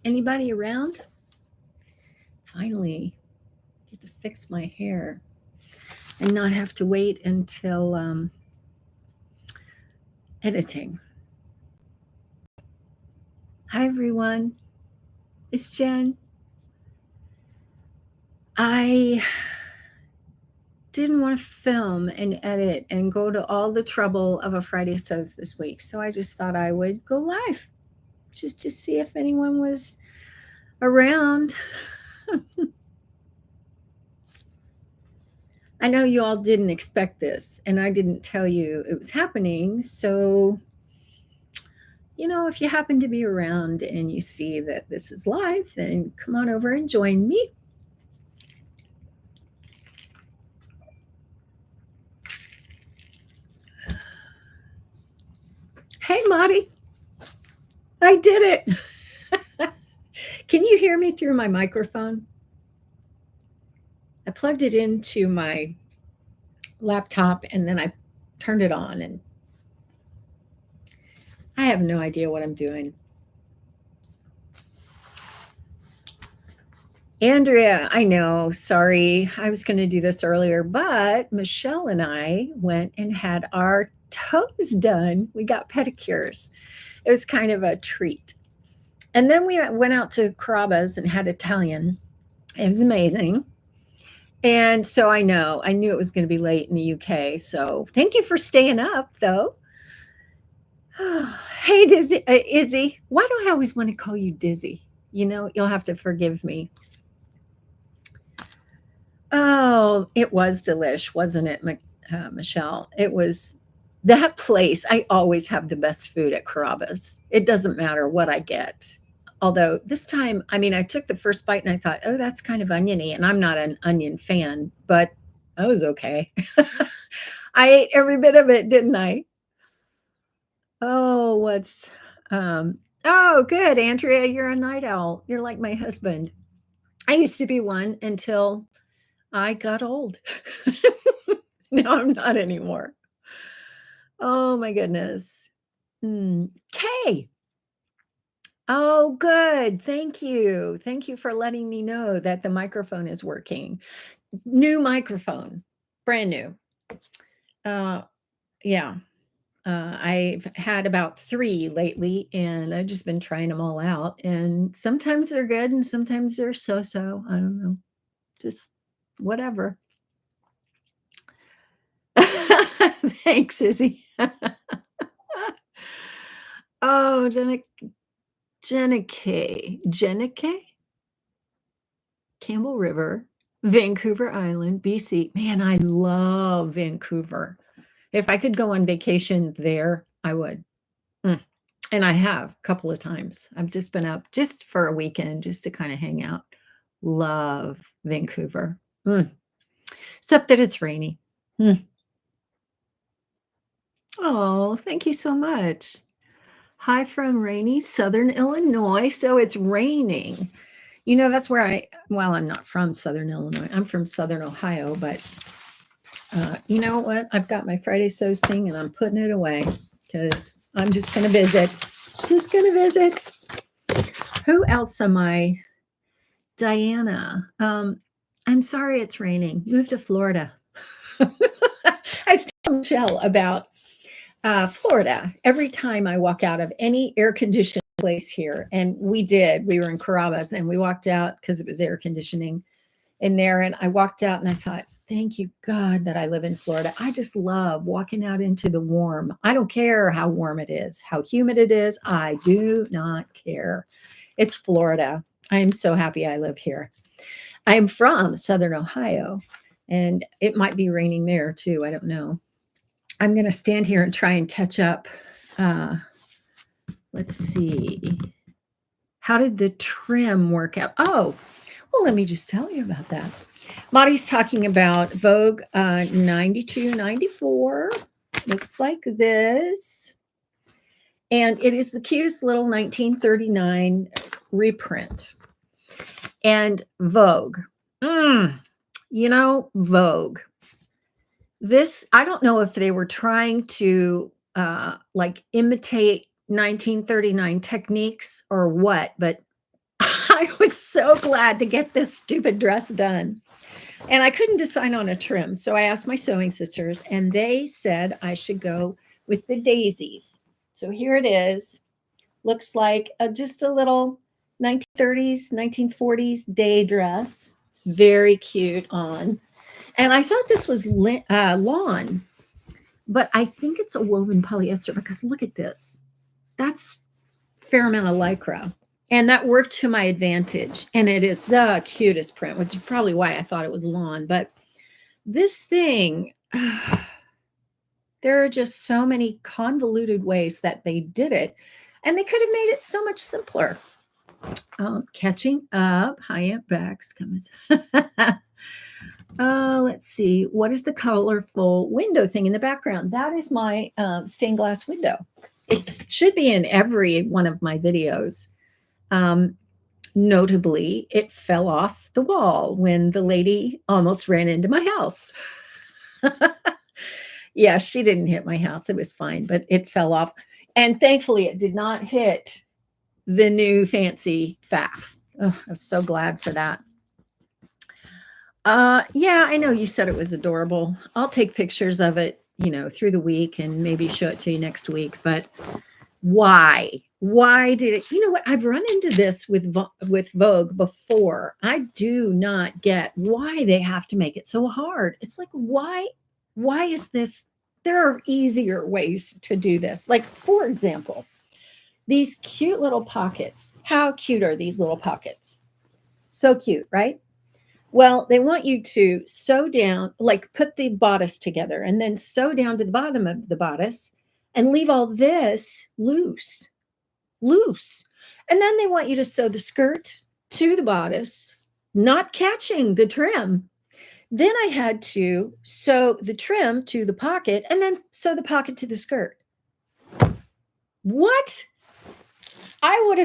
Anybody around? Finally, get to fix my hair and not have to wait until editing. Hi, everyone. It's Jen. I didn't want to film and edit and go to all the trouble of a Friday Sews this week, so I just thought I would go live just to see if anyone was around. I know you all didn't expect this, and I didn't tell you it was happening. So, if you happen to be around and you see that this is live, then come on over and join me. Hey, Marty. I did it. Can you hear me through my microphone? I plugged it into my laptop and then I turned it on, and I have no idea what I'm doing. Andrea, I know, sorry. I was going to do this earlier, but Michelle and I went and had our toes done. We got pedicures. It was kind of a treat. And then we went out to Carrabba's and had Italian. It was amazing. And so I knew it was going to be late in the UK. So thank you for staying up, though. Hey, Dizzy, Izzy. Why do I always want to call you Dizzy? You'll have to forgive me. Oh, it was delish, wasn't it, Michelle? It was that place. I always have the best food at Carrabba's. It doesn't matter what I get. Although this time, I took the first bite and I thought, oh, that's kind of oniony. And I'm not an onion fan, but I was okay. I ate every bit of it, didn't I? Oh, oh, good, Andrea. You're a night owl. You're like my husband. I used to be one until I got old. Now I'm not anymore. Oh my goodness. Okay. Oh, good. Thank you. Thank you for letting me know that the microphone is working. New microphone, brand new. Yeah. I've had about 3 lately, and I've just been trying them all out. And sometimes they're good, and sometimes they're so-so. I don't know. Just whatever. Thanks, Izzy. Oh, Jenicke, Campbell River, Vancouver Island, BC. Man, I love Vancouver. If I could go on vacation there, I would. And I have a couple of times. I've just been up just for a weekend just to kind of hang out. Love Vancouver. Except that it's rainy. Oh, thank you so much. Hi from rainy Southern Illinois. So it's raining. That's where I'm not from Southern Illinois. I'm from Southern Ohio, but you know what? I've got my Friday Sews thing and I'm putting it away because I'm just going to visit. Just going to visit. Who else am I? Diana. I'm sorry it's raining. Move to Florida. I was telling Michelle about Florida. Every time I walk out of any air-conditioned place here, and we were in Carrabba's, and we walked out because it was air conditioning in there, and I walked out and I thought, thank you, God, that I live in Florida. I just love walking out into the warm. I don't care how warm it is, how humid it is. I do not care. It's Florida. I am so happy I live here. I am from Southern Ohio, and it might be raining there too. I don't know. I'm going to stand here and try and catch up. Let's see. How did the trim work out? Oh, well, let me just tell you about that. Marty's talking about Vogue 92, 94. Looks like this. And it is the cutest little 1939 reprint. And Vogue. Vogue. This, I don't know if they were trying to imitate 1939 techniques or what, but I was so glad to get this stupid dress done. And I couldn't decide on a trim. So I asked my sewing sisters, and they said I should go with the daisies. So here it is. Looks like just a little 1930s, 1940s day dress. It's very cute on. And I thought this was lawn, but I think it's a woven polyester because look at this. That's fair amount of lycra. And that worked to my advantage. And it is the cutest print, which is probably why I thought it was lawn. But this thing, there are just so many convoluted ways that they did it. And they could have made it so much simpler. Catching up. Hi, Aunt Bex. Let's see. What is the colorful window thing in the background? That is my stained glass window. It should be in every one of my videos. Notably, it fell off the wall when the lady almost ran into my house. Yeah, she didn't hit my house. It was fine, but it fell off. And thankfully, it did not hit the new fancy Pfaff. Oh, I'm so glad for that. Yeah, I know you said it was adorable. I'll take pictures of it, through the week and maybe show it to you next week. But why? Why did it? You know what? I've run into this with Vogue before. I do not get why they have to make it so hard. It's like, why? Why is this? There are easier ways to do this. Like, for example, these cute little pockets. How cute are these little pockets? So cute, right? Well, they want you to sew down, like put the bodice together and then sew down to the bottom of the bodice and leave all this loose. And then they want you to sew the skirt to the bodice, not catching the trim. Then I had to sew the trim to the pocket and then sew the pocket to the skirt. What? I would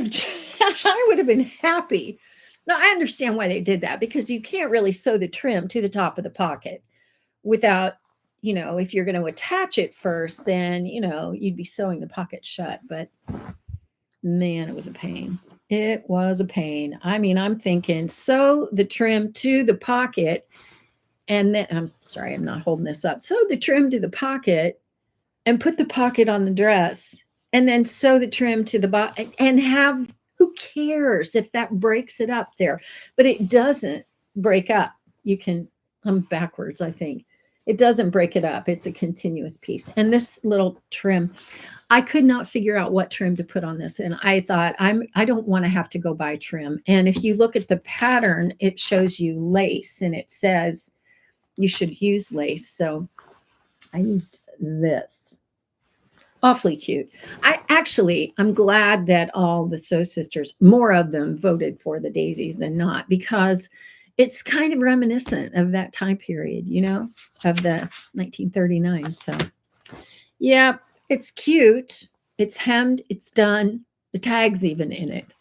have been happy. Now I understand why they did that because you can't really sew the trim to the top of the pocket without, if you're going to attach it first, then, you'd be sewing the pocket shut. But man, it was a pain. It was a pain. I mean, I'm thinking sew the trim to the pocket. And then I'm sorry, I'm not holding this up. Sew the trim to the pocket and put the pocket on the dress and then sew the trim to the bottom and have, who cares if that breaks it up there? But it doesn't break up. I'm backwards, I think. It doesn't break it up. It's a continuous piece. And this little trim, I could not figure out what trim to put on this. And I thought, I don't want to have to go buy trim. And if you look at the pattern, it shows you lace and it says you should use lace. So I used this. Awfully cute. I'm glad that all the Sew Sisters, more of them voted for the daisies than not, because it's kind of reminiscent of that time period, of the 1939. So yeah, it's cute. It's hemmed, it's done. The tag's even in it.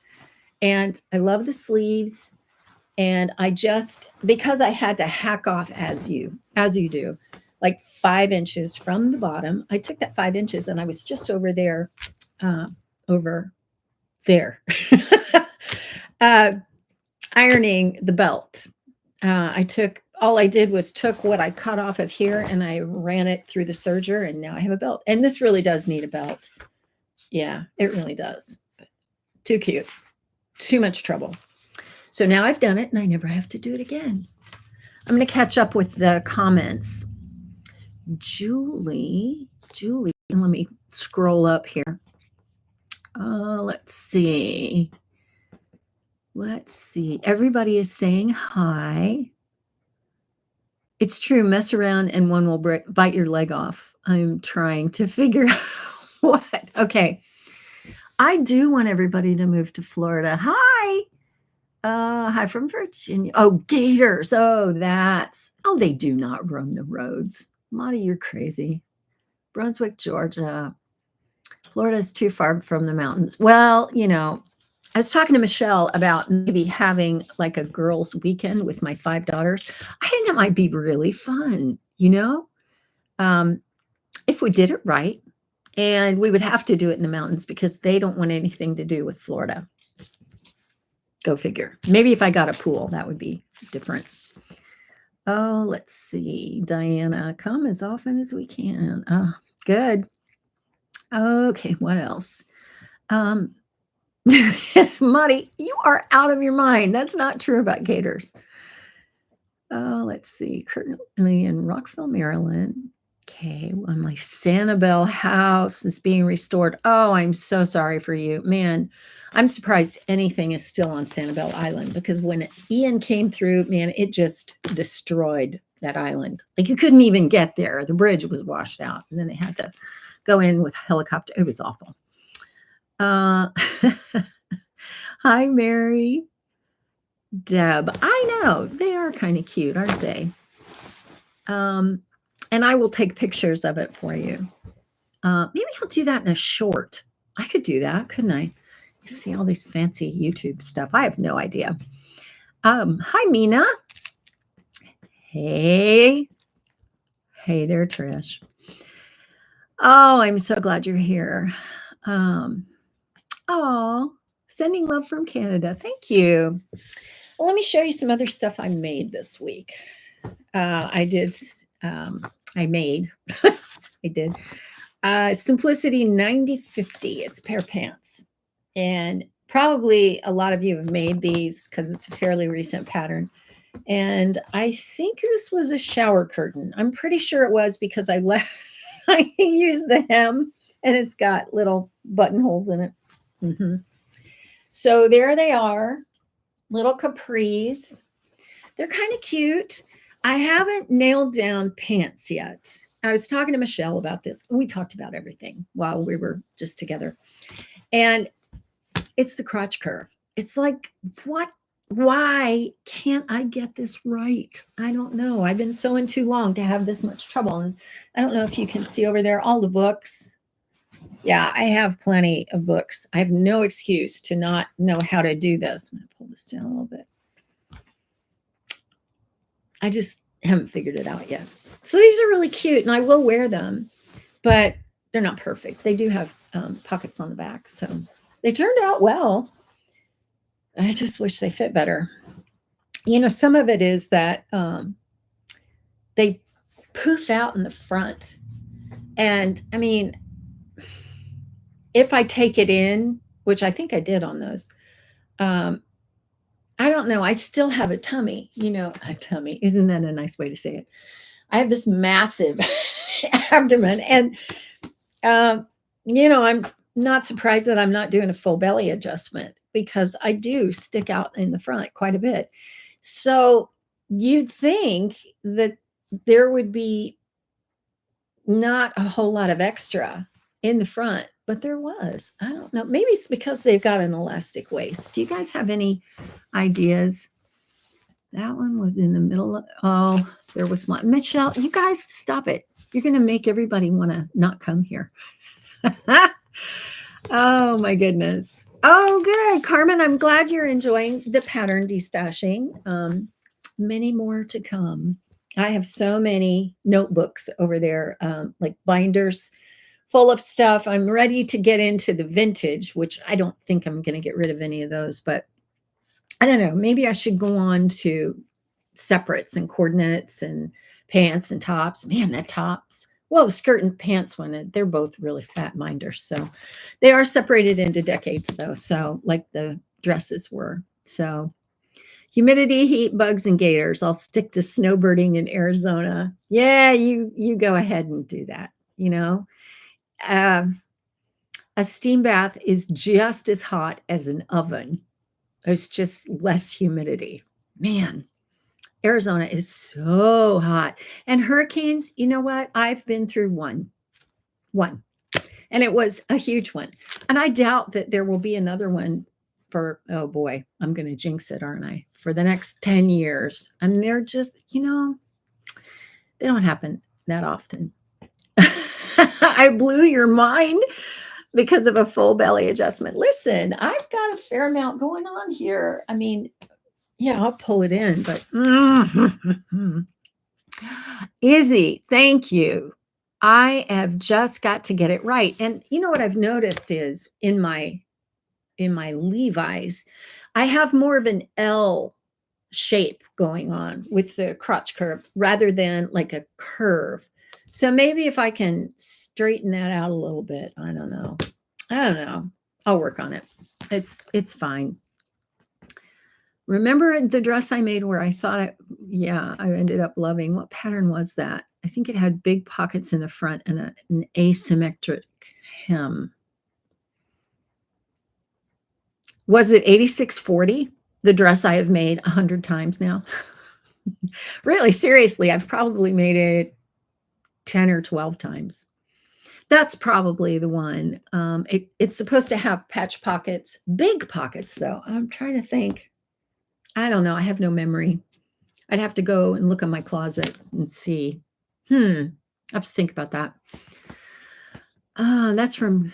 And I love the sleeves. And because I had to hack off as you do, like 5 inches from the bottom. I took that 5 inches and I was just over there, ironing the belt. All I did was took what I cut off of here and I ran it through the serger and now I have a belt. And this really does need a belt. Yeah, it really does. But too cute. Too much trouble. So now I've done it and I never have to do it again. I'm going to catch up with the comments. Julie, let me scroll up here. Let's see. Everybody is saying hi. It's true. Mess around and one will bite your leg off. I'm trying to figure out what. Okay. I do want everybody to move to Florida. Hi. Hi from Virginia. Oh, gators. They do not roam the roads. Monty, you're crazy. Brunswick, Georgia. Florida is too far from the mountains. Well, I was talking to Michelle about maybe having like a girls' weekend with my 5 daughters. I think that might be really fun, if we did it right. And we would have to do it in the mountains because they don't want anything to do with Florida. Go figure. Maybe if I got a pool, that would be different. Oh, let's see. Diana, come as often as we can. Oh, good. Okay, what else? Um, Marty, you are out of your mind. That's not true about gators. Oh, let's see. Currently in Rockville, Maryland. Okay, well, my Sanibel house is being restored. Oh, I'm so sorry for you. Man, I'm surprised anything is still on Sanibel Island because when Ian came through, man, it just destroyed that island. Like you couldn't even get there. The bridge was washed out, and then they had to go in with helicopter. It was awful. Uh, hi, Mary. Deb, I know they are kind of cute, aren't they? And I will take pictures of it for you. Maybe I'll do that in a short. I could do that, couldn't I? You see all these fancy YouTube stuff. I have no idea. Hi, Mina. Hey. Hey there, Trish. Oh, I'm so glad you're here. Oh, sending love from Canada. Thank you. Well, let me show you some other stuff I made this week. I did Simplicity 9050. It's pair pants. And probably a lot of you have made these because it's a fairly recent pattern. And I think this was a shower curtain. I'm pretty sure it was because I used the hem and it's got little buttonholes in it. Mm-hmm. So there they are, little capris. They're kind of cute. I haven't nailed down pants yet. I was talking to Michelle about this, and we talked about everything while we were just together. And it's the crotch curve. It's like, what? Why can't I get this right? I don't know. I've been sewing too long to have this much trouble. And I don't know if you can see over there all the books. Yeah, I have plenty of books. I have no excuse to not know how to do this. I'm going to pull this down a little bit. I just haven't figured it out yet. So these are really cute, and I will wear them, but they're not perfect. They do have pockets on the back, so they turned out well. I just wish they fit better. You know, some of it is that they poof out in the front. And I mean, if I take it in, which I think I did on those, I don't know. I still have a tummy, a tummy. Isn't that a nice way to say it? I have this massive abdomen. And, I'm not surprised that I'm not doing a full belly adjustment because I do stick out in the front quite a bit. So you'd think that there would be not a whole lot of extra in the front, but there was. I don't know. Maybe it's because they've got an elastic waist. Do you guys have any ideas? That one was in the middle. There was one. Michelle, you guys stop it. You're going to make everybody want to not come here. Oh, my goodness. Oh, good. Carmen, I'm glad you're enjoying the pattern destashing. Many more to come. I have so many notebooks over there, like binders full of stuff. I'm ready to get into the vintage, which I don't think I'm going to get rid of any of those, but I don't know. Maybe I should go on to separates and coordinates and pants and tops. Man, that tops. Well, the skirt and pants one, they're both really fat minders. So they are separated into decades, though. So like the dresses were. So humidity, heat, bugs, and gators. I'll stick to snowbirding in Arizona. Yeah, you go ahead and do that. A steam bath is just as hot as an oven. There's just less humidity. Man, Arizona is so hot. And hurricanes, you know what? I've been through one. And it was a huge one. And I doubt that there will be another one for, oh boy, I'm going to jinx it, aren't I? For the next 10 years. And they're just, they don't happen that often. I blew your mind because of a full belly adjustment. Listen, I've got a fair amount going on here. I mean, yeah, I'll pull it in, but Izzy, thank you. I have just got to get it right. And you know what I've noticed is in my Levi's, I have more of an L shape going on with the crotch curve rather than like a curve. So maybe if I can straighten that out a little bit, I don't know. I don't know. I'll work on it. It's fine. Remember the dress I made where I thought I ended up loving. What pattern was that? I think it had big pockets in the front and an asymmetric hem. Was it 8640? The dress I have made 100 times now. Really, seriously, I've probably made it 10 or 12 times. That's probably the one. It's supposed to have patch pockets, big pockets, though. I'm trying to think. I don't know. I have no memory. I'd have to go and look in my closet and see. I have to think about that. That's from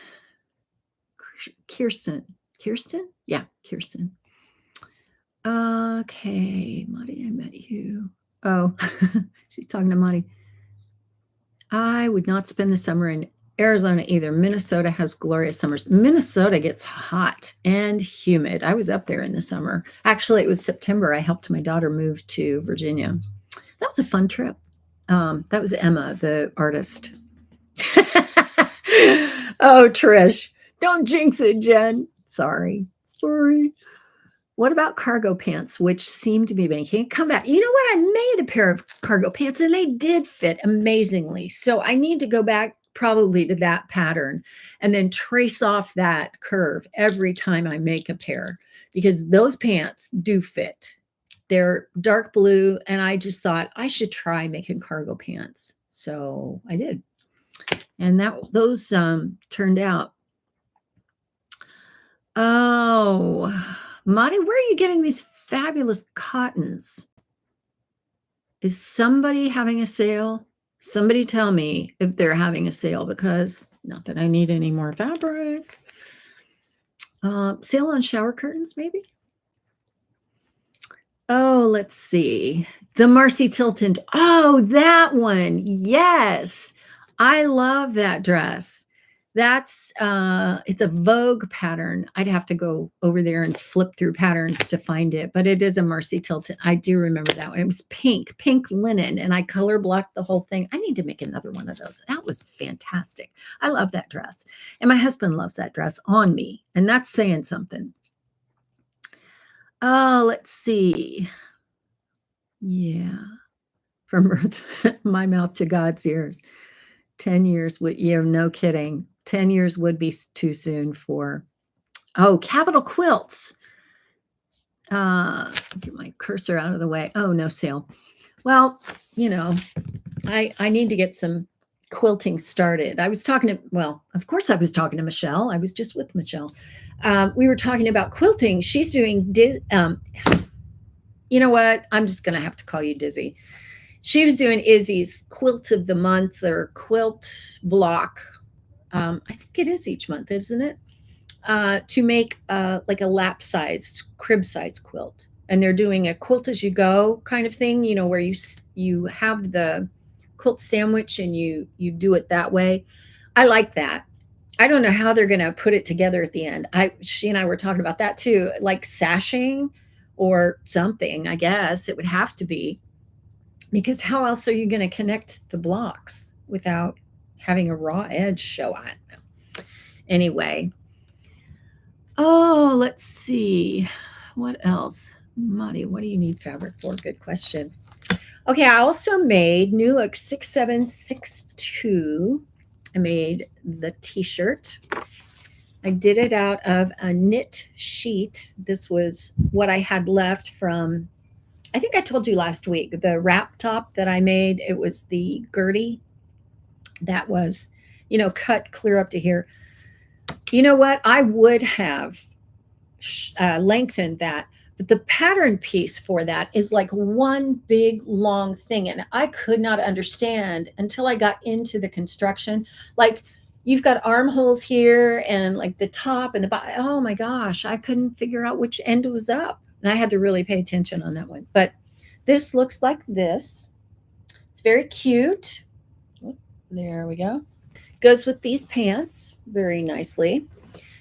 Kirsten. Kirsten? Yeah, Kirsten. Okay, Marty, I met you. Oh, she's talking to Marty. I would not spend the summer in Arizona either. Minnesota has glorious summers. Minnesota gets hot and humid. I was up there in the summer. Actually, it was September. I helped my daughter move to Virginia. That was a fun trip. That was Emma, the artist. Oh, Trish, don't jinx it, Jen. Sorry. What about cargo pants, which seem to be making a comeback? You know what? I made a pair of cargo pants and they did fit amazingly. So I need to go back probably to that pattern and then trace off that curve every time I make a pair because those pants do fit. They're dark blue, and I just thought I should try making cargo pants. So I did. And those turned out. Oh, Monty, where are you getting these fabulous cottons? Is somebody having a sale? Somebody tell me if they're having a sale because not that I need any more fabric. Sale on shower curtains, maybe? Oh, let's see. The Marcy Tilton. Oh, that one. Yes. I love that dress. That's it's a Vogue pattern. I'd have to go over there and flip through patterns to find it, but it is a Marcy Tilton. I do remember that one. It was pink linen, and I color blocked the whole thing. I need to make another one of those. That was fantastic. I love that dress. And my husband loves that dress on me, and that's saying something. Oh, let's see. Yeah. From my mouth to God's ears. 10 years would, no kidding. 10 years would be too soon for, Capital Quilts. Get my cursor out of the way. Oh, no sale. Well, I need to get some quilting started. I was talking to, of course I was talking to Michelle. I was just with Michelle. We were talking about quilting. She's doing, you know what? I'm just going to have to call you Dizzy. She was doing Izzy's quilt of the month or quilt block. I think it is each month, isn't it? To make like a lap sized, crib sized quilt. And they're doing a quilt as you go kind of thing, where you have the quilt sandwich and you do it that way. I like that. I don't know how they're going to put it together at the end. She and I were talking about that too, like sashing or something. I guess it would have to be, because how else are you going to connect the blocks without having a raw edge show on? Anyway. Oh, let's see. What else? Monty, what do you need fabric for? Good question. Okay, I also made New Look 6762. I made the t-shirt. I did it out of a knit sheet. This was what I had left from, I think I told you last week, the wrap top that I made. It was the Gertie that was, cut clear up to here. You know what? I would have lengthened that, but the pattern piece for that is like one big long thing. And I could not understand until I got into the construction. Like, you've got armholes here and like the top and the bottom. Oh my gosh, I couldn't figure out which end was up. And I had to really pay attention on that one. But this looks like this. It's very cute. Oh, there we go. Goes with these pants very nicely.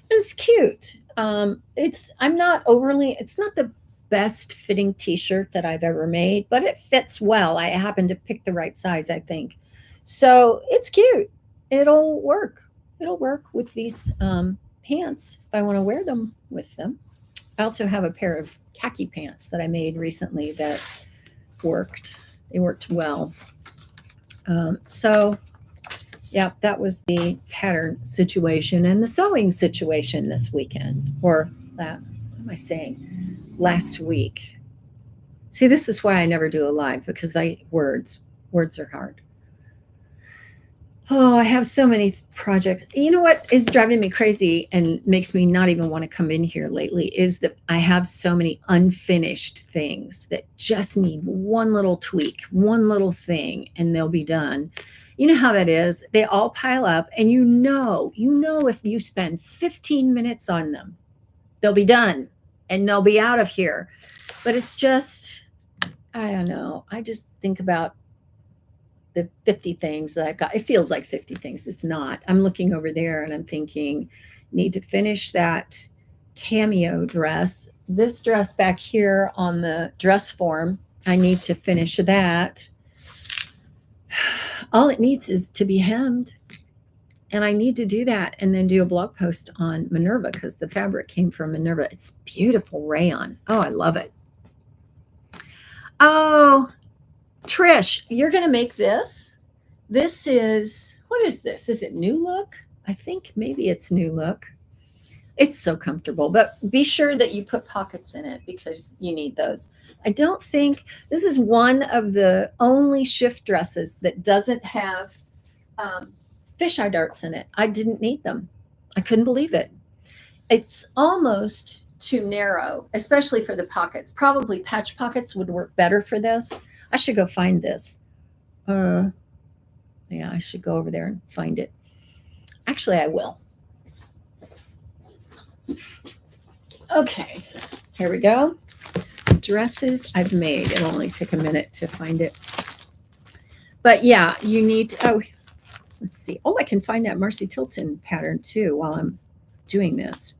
It's cute. It's not the best fitting t-shirt that I've ever made, but it fits well. I happen to pick the right size, I think. So it's cute. It'll work. It'll work with these pants if I want to wear them with them. I also have a pair of khaki pants that I made recently that worked. They worked well. So yeah, that was the pattern situation and the sewing situation this weekend, or that, what am I saying? Last week. See, this is why I never do a live, because words are hard. Oh, I have so many projects. You know what is driving me crazy and makes me not even want to come in here lately is that I have so many unfinished things that just need one little tweak, one little thing, and they'll be done. You know how that is? They all pile up, and if you spend 15 minutes on them, they'll be done and they'll be out of here. But it's just, I don't know. I just think about the 50 things that I've got. It feels like 50 things. It's not. I'm looking over there and I'm thinking, need to finish that cameo dress. This dress back here on the dress form, I need to finish that. All it needs is to be hemmed. And I need to do that and then do a blog post on Minerva because the fabric came from Minerva. It's beautiful rayon. Oh, I love it. Oh, Trish, you're going to make this. What is this? Is it New Look? I think maybe it's New Look. It's so comfortable, but be sure that you put pockets in it because you need those. I don't think this is one of the only shift dresses that doesn't have fisheye darts in it. I didn't need them. I couldn't believe it. It's almost too narrow, especially for the pockets. Probably patch pockets would work better for this. I should go find this. Yeah, I should go over there and find it. Actually, I will. Okay, here we go. Dresses I've made. It'll only take a minute to find it. But yeah, you need to, let's see. Oh, I can find that Marcy Tilton pattern too while I'm doing this.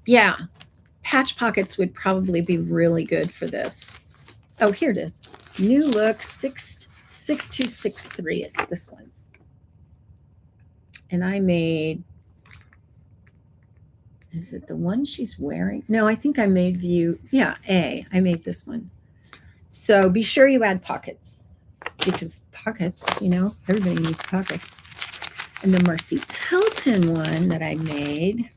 Yeah, patch pockets would probably be really good for this. Oh, here it is. New Look 6263. It's this one. And I made, is it the one she's wearing? No, I think I made view. Yeah, A. I made this one. So be sure you add pockets because pockets, everybody needs pockets. And the Marcy Tilton one that I made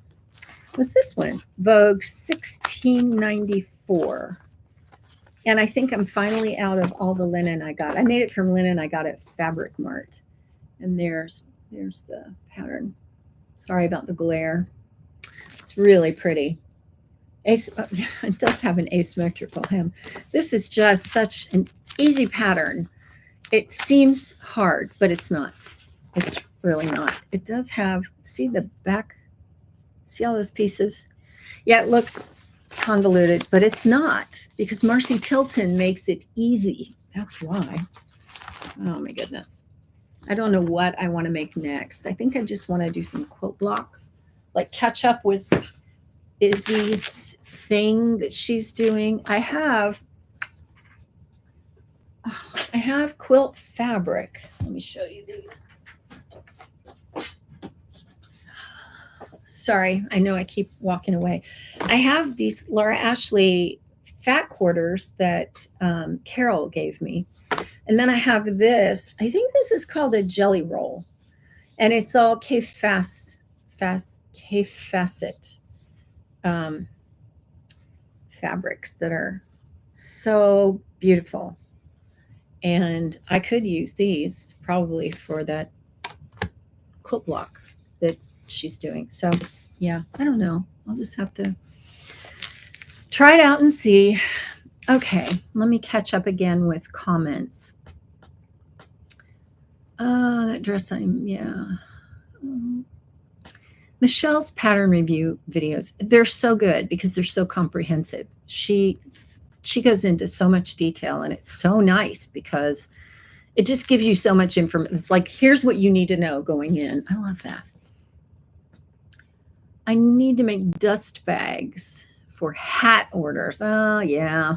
was this one, Vogue 1694. And I think I'm finally out of all the linen I got. I made it from linen I got at Fabric Mart. And there's the pattern. Sorry about the glare. It's really pretty. It does have an asymmetrical hem. This is just such an easy pattern. It seems hard, but it's not. It's really not. It does have, see the back, see all those pieces? Yeah, it looks convoluted, but it's not because Marcy Tilton makes it easy. That's why. Oh my goodness. I don't know what I want to make next. I think I just want to do some quilt blocks, like catch up with Izzy's thing that she's doing. I have quilt fabric. Let me show you these. Sorry, I know I keep walking away. I have these Laura Ashley fat quarters that Carol gave me. And then I have this. I think this is called a jelly roll. And it's all K-Facet fabrics that are so beautiful. And I could use these probably for that quilt block that she's doing. So yeah, I don't know. I'll just have to try it out and see. Okay, let me catch up again with comments. That dress Michelle's pattern review videos, they're so good because they're so comprehensive. She goes into so much detail and it's so nice because it just gives you so much information. It's like, here's what you need to know going in. I love that. I need to make dust bags for hat orders. Oh yeah,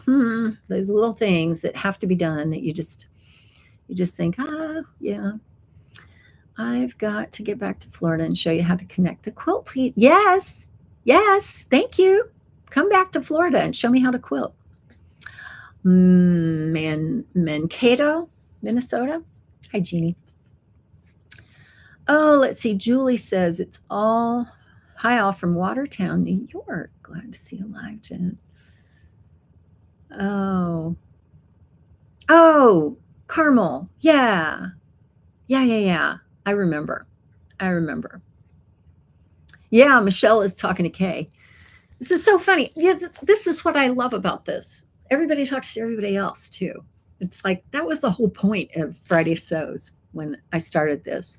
those little things that have to be done that you just think, yeah, I've got to get back to Florida and show you how to connect the quilt, please. Yes, yes, thank you. Come back to Florida and show me how to quilt. Mankato, Minnesota. Hi, Jeannie. Oh, let's see. Julie says it's all hi, all from Watertown, New York. Glad to see you live, Jen. Oh, oh, Carmel. Yeah, yeah. I remember. I remember. Yeah, Michelle is talking to Kay. This is so funny. Yes, this is what I love about this. Everybody talks to everybody else too. It's like that was the whole point of Friday Sews when I started this.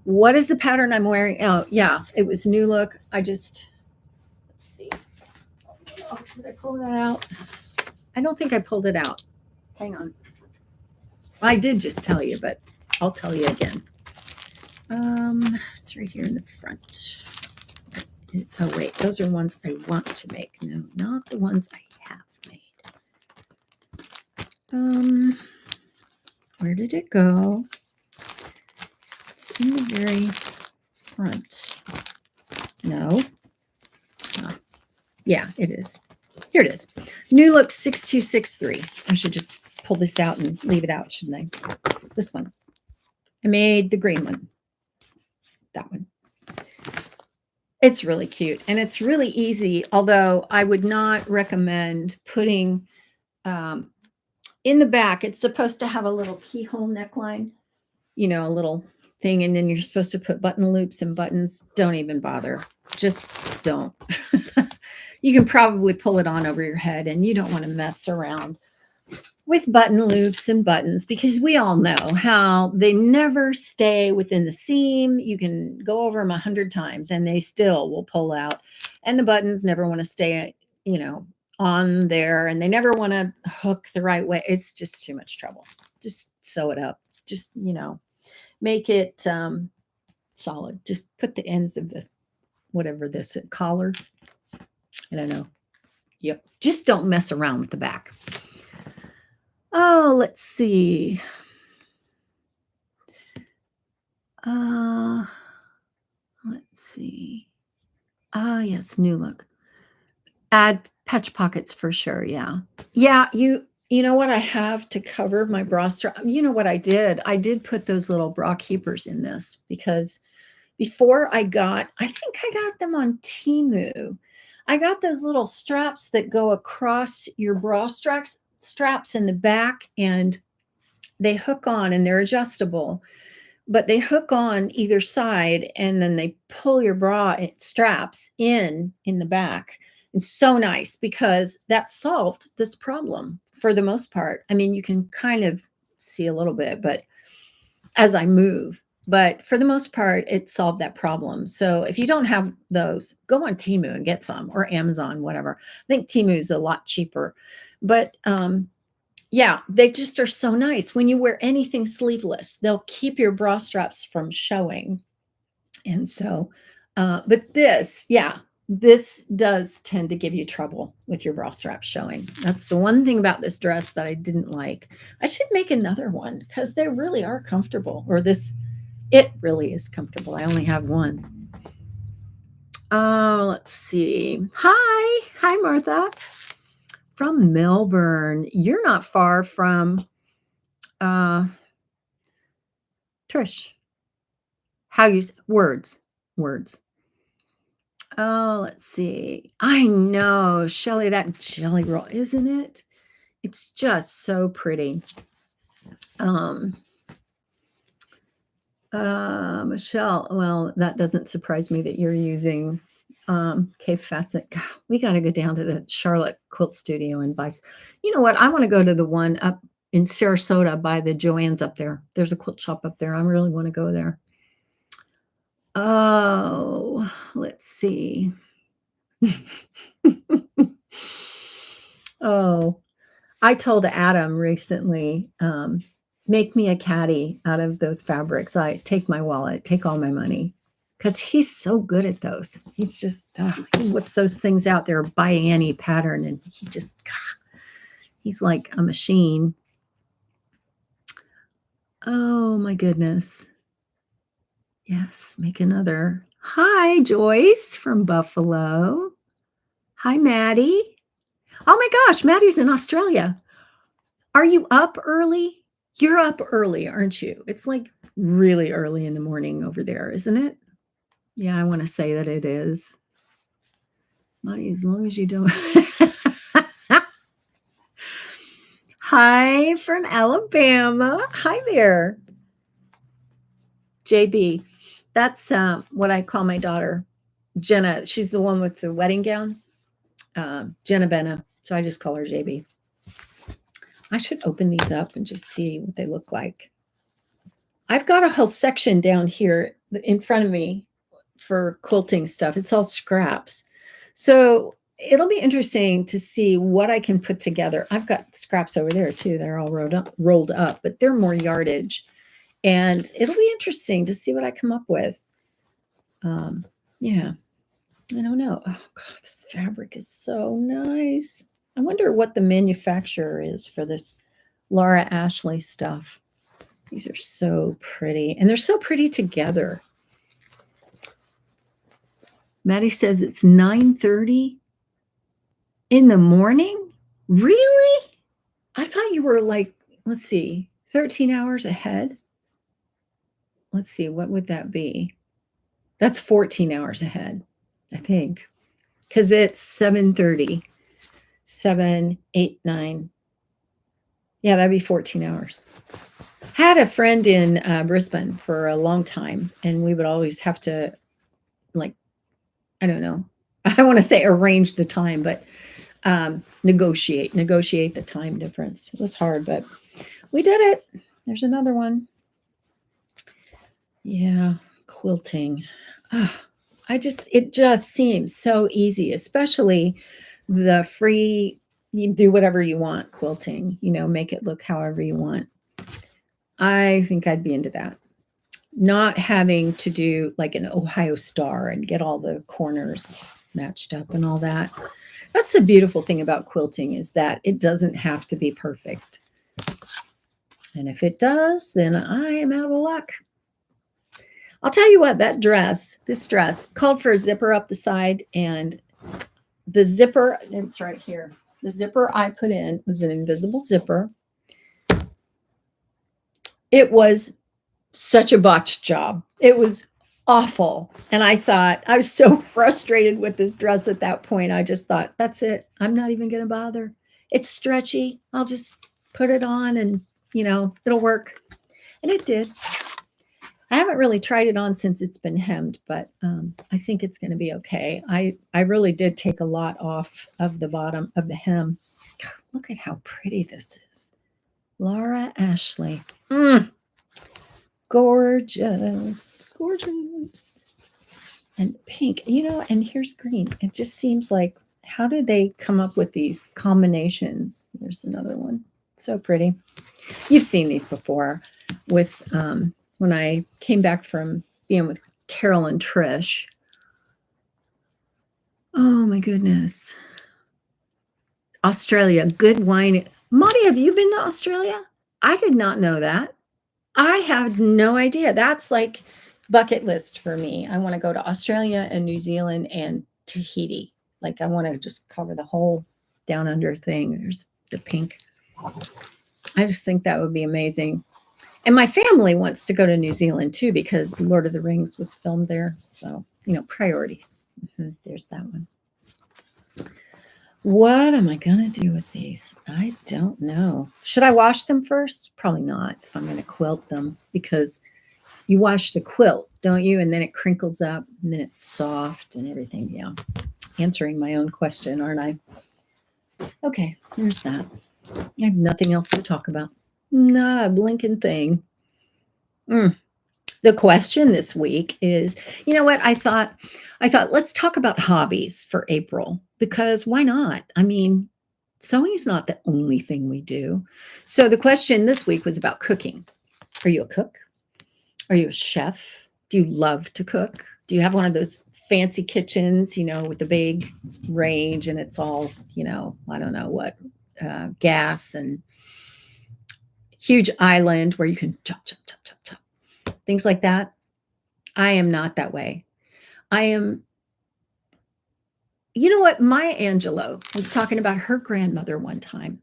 What is the pattern I'm wearing? Oh, yeah, it was New Look. Let's see. Oh, did I pull that out? I don't think I pulled it out. Hang on. I did just tell you, but I'll tell you again. It's right here in the front. Oh, wait, those are ones I want to make. No, not the ones I have made. Where did it go? It's in the very front. No. Yeah, it is. Here it is. New Look 6263. I should just pull this out and leave it out, shouldn't I? This one. I made the green one. That one. It's really cute and it's really easy, although I would not recommend putting in the back. It's supposed to have a little keyhole neckline, a little thing, and then you're supposed to put button loops and buttons. Don't even bother. Just don't. You can probably pull it on over your head, and you don't want to mess around with button loops and buttons because we all know how they never stay within the seam. You can go over them 100 times and they still will pull out, and the buttons never want to stay, on there, and they never want to hook the right way. It's just too much trouble. Just sew it up. Just, make it solid. Just put the ends of the whatever this collar. I don't know. Yep. Just don't mess around with the back. Oh, let's see. Let's see. Yes, New Look. Add patch pockets for sure. Yeah. Yeah, you know what I have to cover my bra strap? You know what I did? I did put those little bra keepers in this because before I think I got them on Temu. I got those little straps that go across your bra straps in the back, and they hook on and they're adjustable, but they hook on either side and then they pull your bra straps in the back. It's so nice because that solved this problem for the most part. I mean, you can kind of see a little bit, but as I move, but for the most part, it solved that problem. So if you don't have those, go on Temu and get some, or Amazon, whatever. I think Temu is a lot cheaper, but yeah, they just are so nice. When you wear anything sleeveless, they'll keep your bra straps from showing. And so, but this does tend to give you trouble with your bra straps showing. That's the one thing about this dress that I didn't like. I should make another one because they really are comfortable, it really is comfortable. I only have one. Oh, let's see. Hi, Martha. From Melbourne. You're not far from Trish. Words. Oh, let's see. I know, Shelley, that jelly roll, isn't it? It's just so pretty. Michelle, well, that doesn't surprise me that you're using K Facet. God, we got to go down to the Charlotte Quilt Studio and buy. You know what? I want to go to the one up in Sarasota by the Joann's up there. There's a quilt shop up there. I really want to go there. Oh, let's see. Oh, I told Adam recently, make me a caddy out of those fabrics. I take my wallet, take all my money, because he's so good at those. He's just, he whips those things out there by any pattern, and he's like a machine. Oh my goodness. Yes, make another. Hi, Joyce from Buffalo. Hi, Maddie. Oh my gosh, Maddie's in Australia. Are you up early? You're up early, aren't you? It's like really early in the morning over there, isn't it? Yeah, I want to say that it is. Maddie, as long as you don't. Hi from Alabama. Hi there. JB. That's what I call my daughter, Jenna. She's the one with the wedding gown. Jenna Benna. So I just call her JB. I should open these up and just see what they look like. I've got a whole section down here in front of me for quilting stuff. It's all scraps. So it'll be interesting to see what I can put together. I've got scraps over there too. They're all rolled up, but they're more yardage. And it'll be interesting to see what I come up with. Yeah, I don't know. Oh, God, this fabric is so nice. I wonder what the manufacturer is for this Laura Ashley stuff. These are so pretty, and they're so pretty together. Maddie says it's 9:30 in the morning. Really? I thought you were like, let's see, 13 hours ahead. Let's see, what would that be? That's 14 hours ahead, I think, because it's 7:30. 7, 8, 9. Yeah, that'd be 14 hours. I had a friend in Brisbane for a long time, and we would always have to, like, I don't know. I want to say arrange the time, but negotiate the time difference. It was hard, but we did it. There's another one. Yeah, quilting. It just seems so easy, especially the free, you do whatever you want quilting, make it look however you want. I think I'd be into that. Not having to do like an Ohio star and get all the corners matched up and all that. That's the beautiful thing about quilting, is that it doesn't have to be perfect. And if it does, then I am out of luck. I'll tell you what, this dress called for a zipper up the side, and the zipper, it's right here. The zipper I put in was an invisible zipper. It was such a botched job. It was awful. And I thought, I was so frustrated with this dress at that point. I just thought, that's it. I'm not even going to bother. It's stretchy. I'll just put it on and, it'll work. And it did. I haven't really tried it on since it's been hemmed, but I think it's going to be okay. I really did take a lot off of the bottom of the hem. God, look at how pretty this is. Laura Ashley. Gorgeous. Gorgeous. And pink, and here's green. It just seems like, how did they come up with these combinations? There's another one. So pretty. You've seen these before with when I came back from being with Carol and Trish. Oh my goodness. Australia, good wine. Monty, have you been to Australia? I did not know that. I have no idea. That's like bucket list for me. I want to go to Australia and New Zealand and Tahiti. Like, I want to just cover the whole down under thing. There's the pink. I just think that would be amazing. And my family wants to go to New Zealand too, because Lord of the Rings was filmed there. So, priorities. There's that one. What am I going to do with these? I don't know. Should I wash them first? Probably not, if I'm going to quilt them, because you wash the quilt, don't you? And then it crinkles up, and then it's soft and everything. Yeah. Answering my own question, aren't I? Okay, there's that. I have nothing else to talk about. Not a blinking thing. The question this week is, you know what? I thought, let's talk about hobbies for April, because why not? I mean, sewing is not the only thing we do. So the question this week was about cooking. Are you a cook? Are you a chef? Do you love to cook? Do you have one of those fancy kitchens, with the big range and it's all, I don't know what, gas and huge island where you can chop, chop, chop, chop, chop, things like that? I am not that way. I am, you know what? Maya Angelou was talking about her grandmother one time,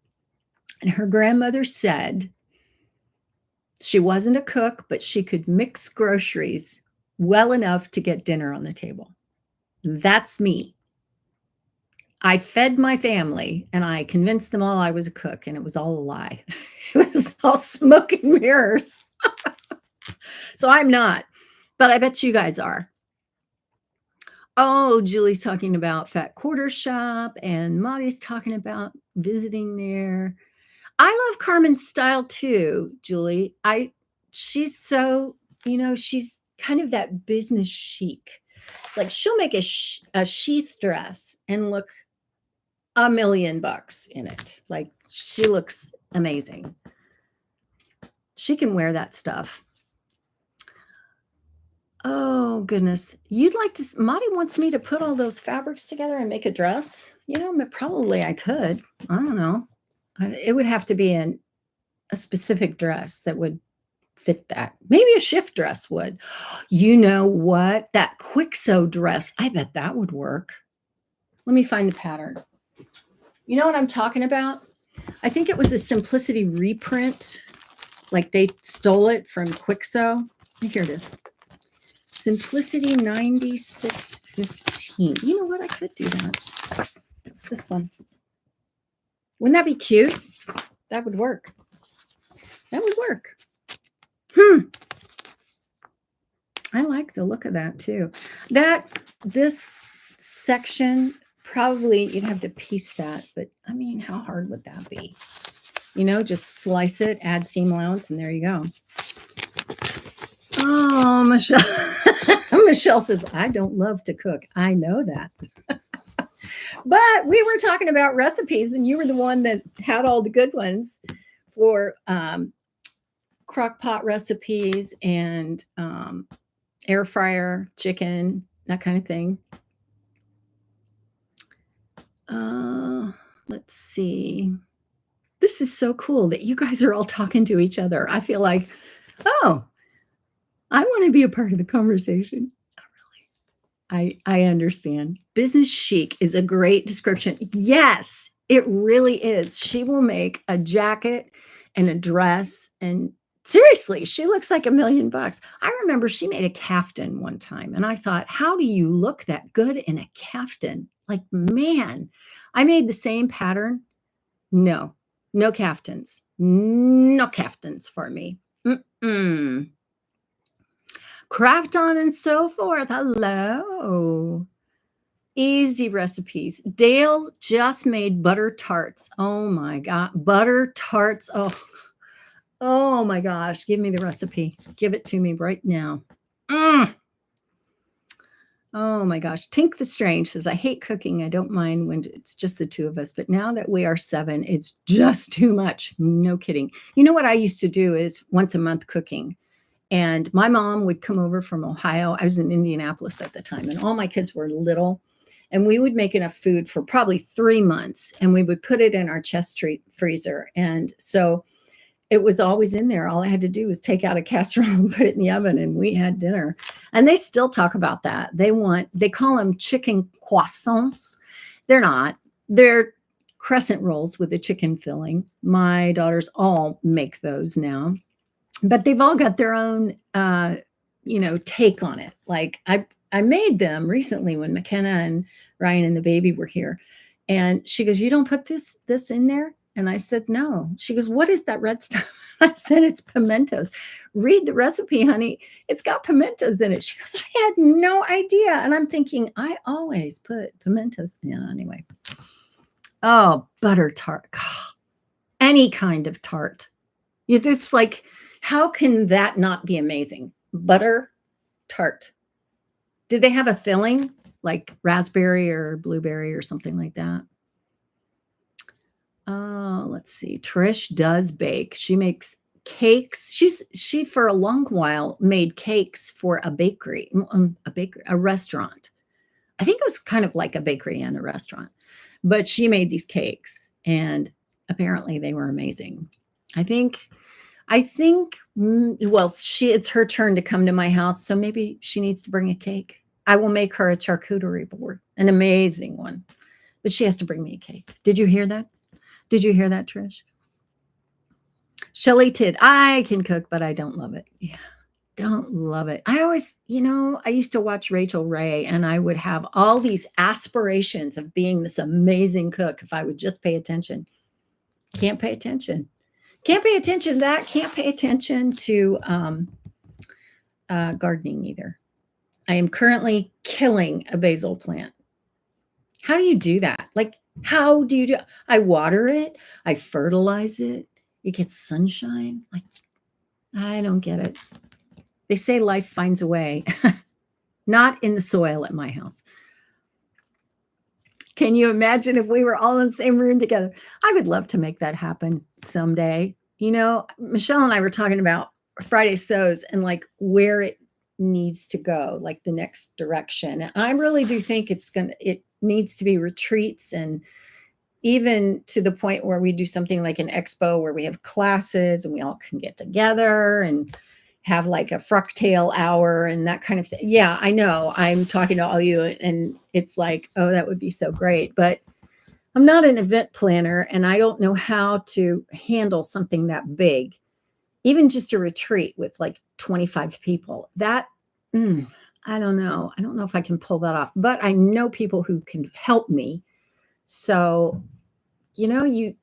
and her grandmother said she wasn't a cook, but she could mix groceries well enough to get dinner on the table. That's me. I fed my family and I convinced them all I was a cook, and it was all a lie. It was all smoke and mirrors. So I'm not, but I bet you guys are. Oh, Julie's talking about Fat Quarter Shop, and Maddie's talking about visiting there. I love Carmen's style too, Julie. She's so, she's kind of that business chic. Like she'll make a sheath dress and look $1 million in it. Like she looks amazing. She can wear that stuff. Oh goodness. Maddie wants me to put all those fabrics together and make a dress. Probably I could. I don't know. It would have to be a specific dress that would fit that. Maybe a shift dress would. You know what? That quick sew dress, I bet that would work. Let me find the pattern. You know what I'm talking about? I think it was a Simplicity reprint. Like they stole it from Quick Sew. Here it is. Simplicity 9615. You know what? I could do that. It's this one. Wouldn't that be cute? That would work. That would work. I like the look of that too. This section, probably you'd have to piece that, but I mean, how hard would that be? Just slice it, add seam allowance, and there you go. Oh, Michelle. Michelle says, I don't love to cook. I know that. But we were talking about recipes, and you were the one that had all the good ones for crock pot recipes and air fryer chicken, that kind of thing. Let's see. This is so cool that you guys are all talking to each other. I feel like, oh, I want to be a part of the conversation. Really. I understand. Business chic is a great description. Yes, it really is. She will make a jacket and a dress, and seriously, she looks like $1 million. I remember she made a caftan one time, and I thought, how do you look that good in a caftan? Like, man, I made the same pattern. No caftans. No caftans for me. Craft on and so forth. Hello. Easy recipes. Dale just made butter tarts. Oh my God. Butter tarts. Oh my gosh. Give me the recipe. Give it to me right now. Oh my gosh. Tink the Strange says, I hate cooking. I don't mind when it's just the two of us, but now that we are 7, it's just too much. No kidding. You know what I used to do is once a month cooking. And my mom would come over from Ohio. I was in Indianapolis at the time, and all my kids were little. And we would make enough food for probably 3 months, and we would put it in our chest freezer. And so it was always in there. All I had to do was take out a casserole and put it in the oven, and we had dinner. And they still talk about that. They call them chicken croissants. They're not. They're crescent rolls with a chicken filling. My daughters all make those now. But they've all got their own, take on it. Like I made them recently when McKenna and Ryan and the baby were here. And she goes, you don't put this in there? And I said, no. She goes, what is that red stuff? I said, it's pimentos. Read the recipe, honey. It's got pimentos in it. She goes, I had no idea. And I'm thinking, I always put pimentos. Yeah, anyway. Oh, butter tart. Any kind of tart. It's like, how can that not be amazing? Butter tart. Do they have a filling like raspberry or blueberry or something like that? Let's see. Trish does bake. She makes cakes. She for a long while made cakes for a bakery, a restaurant. I think it was kind of like a bakery and a restaurant, but she made these cakes and apparently they were amazing. I think well, it's her turn to come to my house, so maybe she needs to bring a cake. I will make her a charcuterie board, an amazing one, but she has to bring me a cake. Did you hear that? Did you hear that, Trish? Shelly Tid, I can cook, but I don't love it. Yeah, don't love it. I always, I used to watch Rachel Ray and I would have all these aspirations of being this amazing cook if I would just pay attention. Can't pay attention. Can't pay attention to that. Can't pay attention to gardening either. I am currently killing a basil plant. How do you do that? Like, how do you do? I water it. I fertilize it. It gets sunshine. Like, I don't get it. They say life finds a way. Not in the soil at my house. Can you imagine if we were all in the same room together? I would love to make that happen someday. Michelle and I were talking about Friday Sews and like where it needs to go, like the next direction. And I really do think it needs to be retreats, and even to the point where we do something like an expo where we have classes and we all can get together and have like a fructale hour and that kind of thing. Yeah, I know I'm talking to all you and it's like, oh, that would be so great. But I'm not an event planner and I don't know how to handle something that big, even just a retreat with like 25 people. That, I don't know. I don't know if I can pull that off, but I know people who can help me. So, you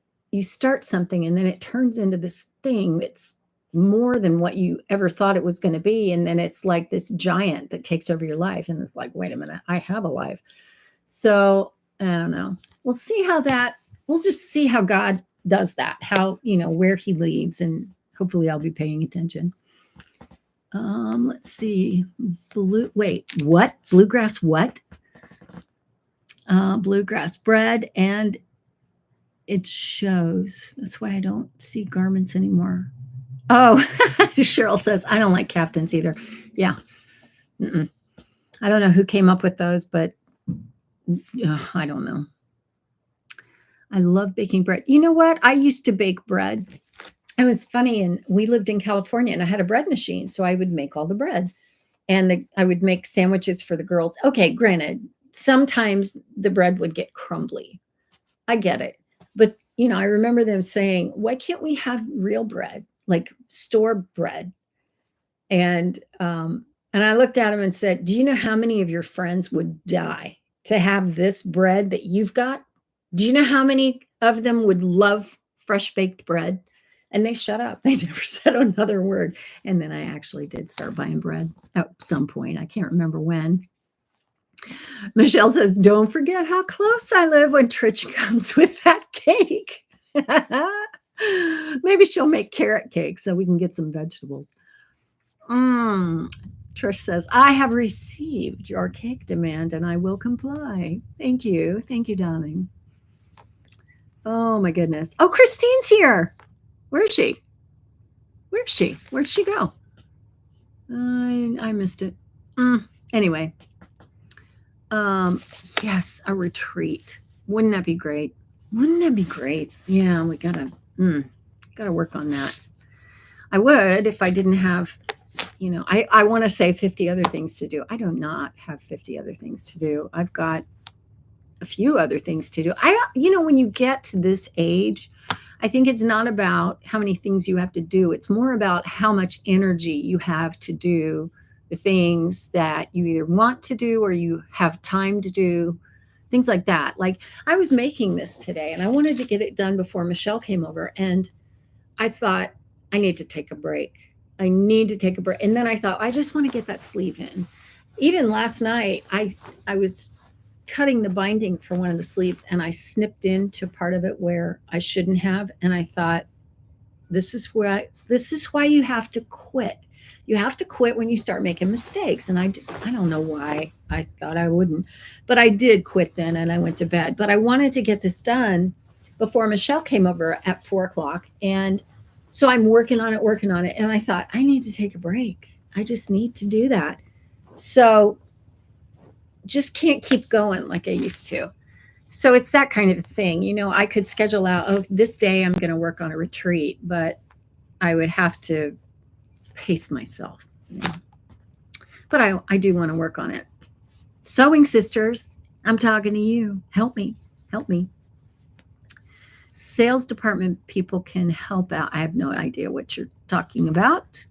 start something and then it turns into this thing that's more than what you ever thought it was going to be. And then it's like this giant that takes over your life. And it's like, wait a minute, I have a life. So I don't know. We'll just see how God does that, how, where he leads, and hopefully I'll be paying attention. Let's see. Bluegrass what? Bluegrass bread, and it shows. That's why I don't see garments anymore. Oh, Cheryl says, I don't like caftans either. Yeah. I don't know who came up with those, but I don't know. I love baking bread. You know what? I used to bake bread. It was funny, and we lived in California, and I had a bread machine, so I would make all the bread, and I would make sandwiches for the girls. Okay, granted, sometimes the bread would get crumbly. I get it. But, I remember them saying, why can't we have real bread, like store bread? And I looked at them and said, do you know how many of your friends would die to have this bread that you've got? Do you know how many of them would love fresh baked bread? And they shut up. They never said another word. And then I actually did start buying bread at some point. I can't remember when. Michelle says, don't forget how close I live when Trish comes with that cake. Maybe she'll make carrot cake so we can get some vegetables. Trish says, I have received your cake demand and I will comply. Thank you. Thank you, darling. Oh, my goodness. Oh, Christine's here. Where is she? Where'd she go? I missed it. Anyway. Yes, a retreat. Wouldn't that be great? Yeah, we gotta work on that. I would if I didn't have, I want to say 50 other things to do. I do not have 50 other things to do. I've got a few other things to do. When you get to this age, I think it's not about how many things you have to do. It's more about how much energy you have to do the things that you either want to do or you have time to do, things like that. Like I was making this today and I wanted to get it done before Michelle came over. And I thought, I need to take a break. And then I thought, I just want to get that sleeve in. Even last night, I was cutting the binding for one of the sleeves and I snipped into part of it where I shouldn't have. And I thought, this is why you have to quit. You have to quit when you start making mistakes. And I don't know why I thought I wouldn't, but I did quit then and I went to bed. But I wanted to get this done before Michelle came over at 4:00. And So I'm working on it. And I thought, I need to take a break. I just need to do that. So just can't keep going like I used to. So it's that kind of thing. I could schedule out, oh, this day I'm going to work on a retreat, but I would have to pace myself. But I do want to work on it. Sewing sisters, I'm talking to you. Help me. Help me. Sales department people can help out. I have no idea what you're talking about.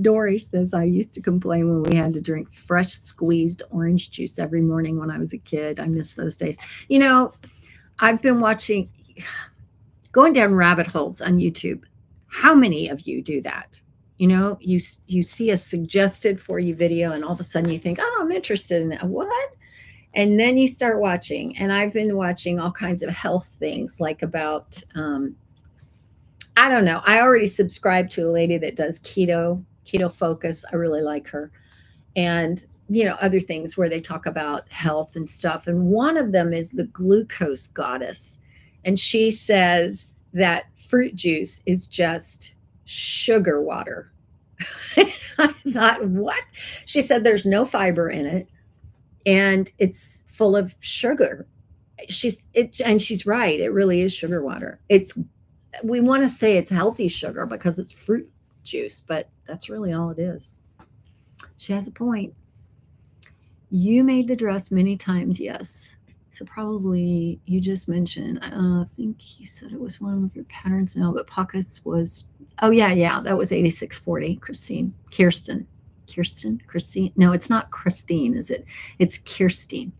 Dory says, I used to complain when we had to drink fresh squeezed orange juice every morning when I was a kid. I miss those days. I've been going down rabbit holes on YouTube. How many of you do that? You see a suggested for you video and all of a sudden you think, oh, I'm interested in that. What? And then you start watching. And I've been watching all kinds of health things, like about, I don't know. I already subscribe to a lady that does keto focus. I really like her. And, other things where they talk about health and stuff. And one of them is the glucose goddess. And she says that fruit juice is just sugar water. I thought, what? She said there's no fiber in it and it's full of sugar. And she's right. It really is sugar water. We want to say it's healthy sugar because it's fruit juice, but that's really all it is. She has a point. You made the dress many times, yes. So probably you just mentioned, I think you said it was one of your patterns now, but pockets was, oh yeah, that was 8640, Kirsten. No, it's not Christine, is it? It's Kirsten.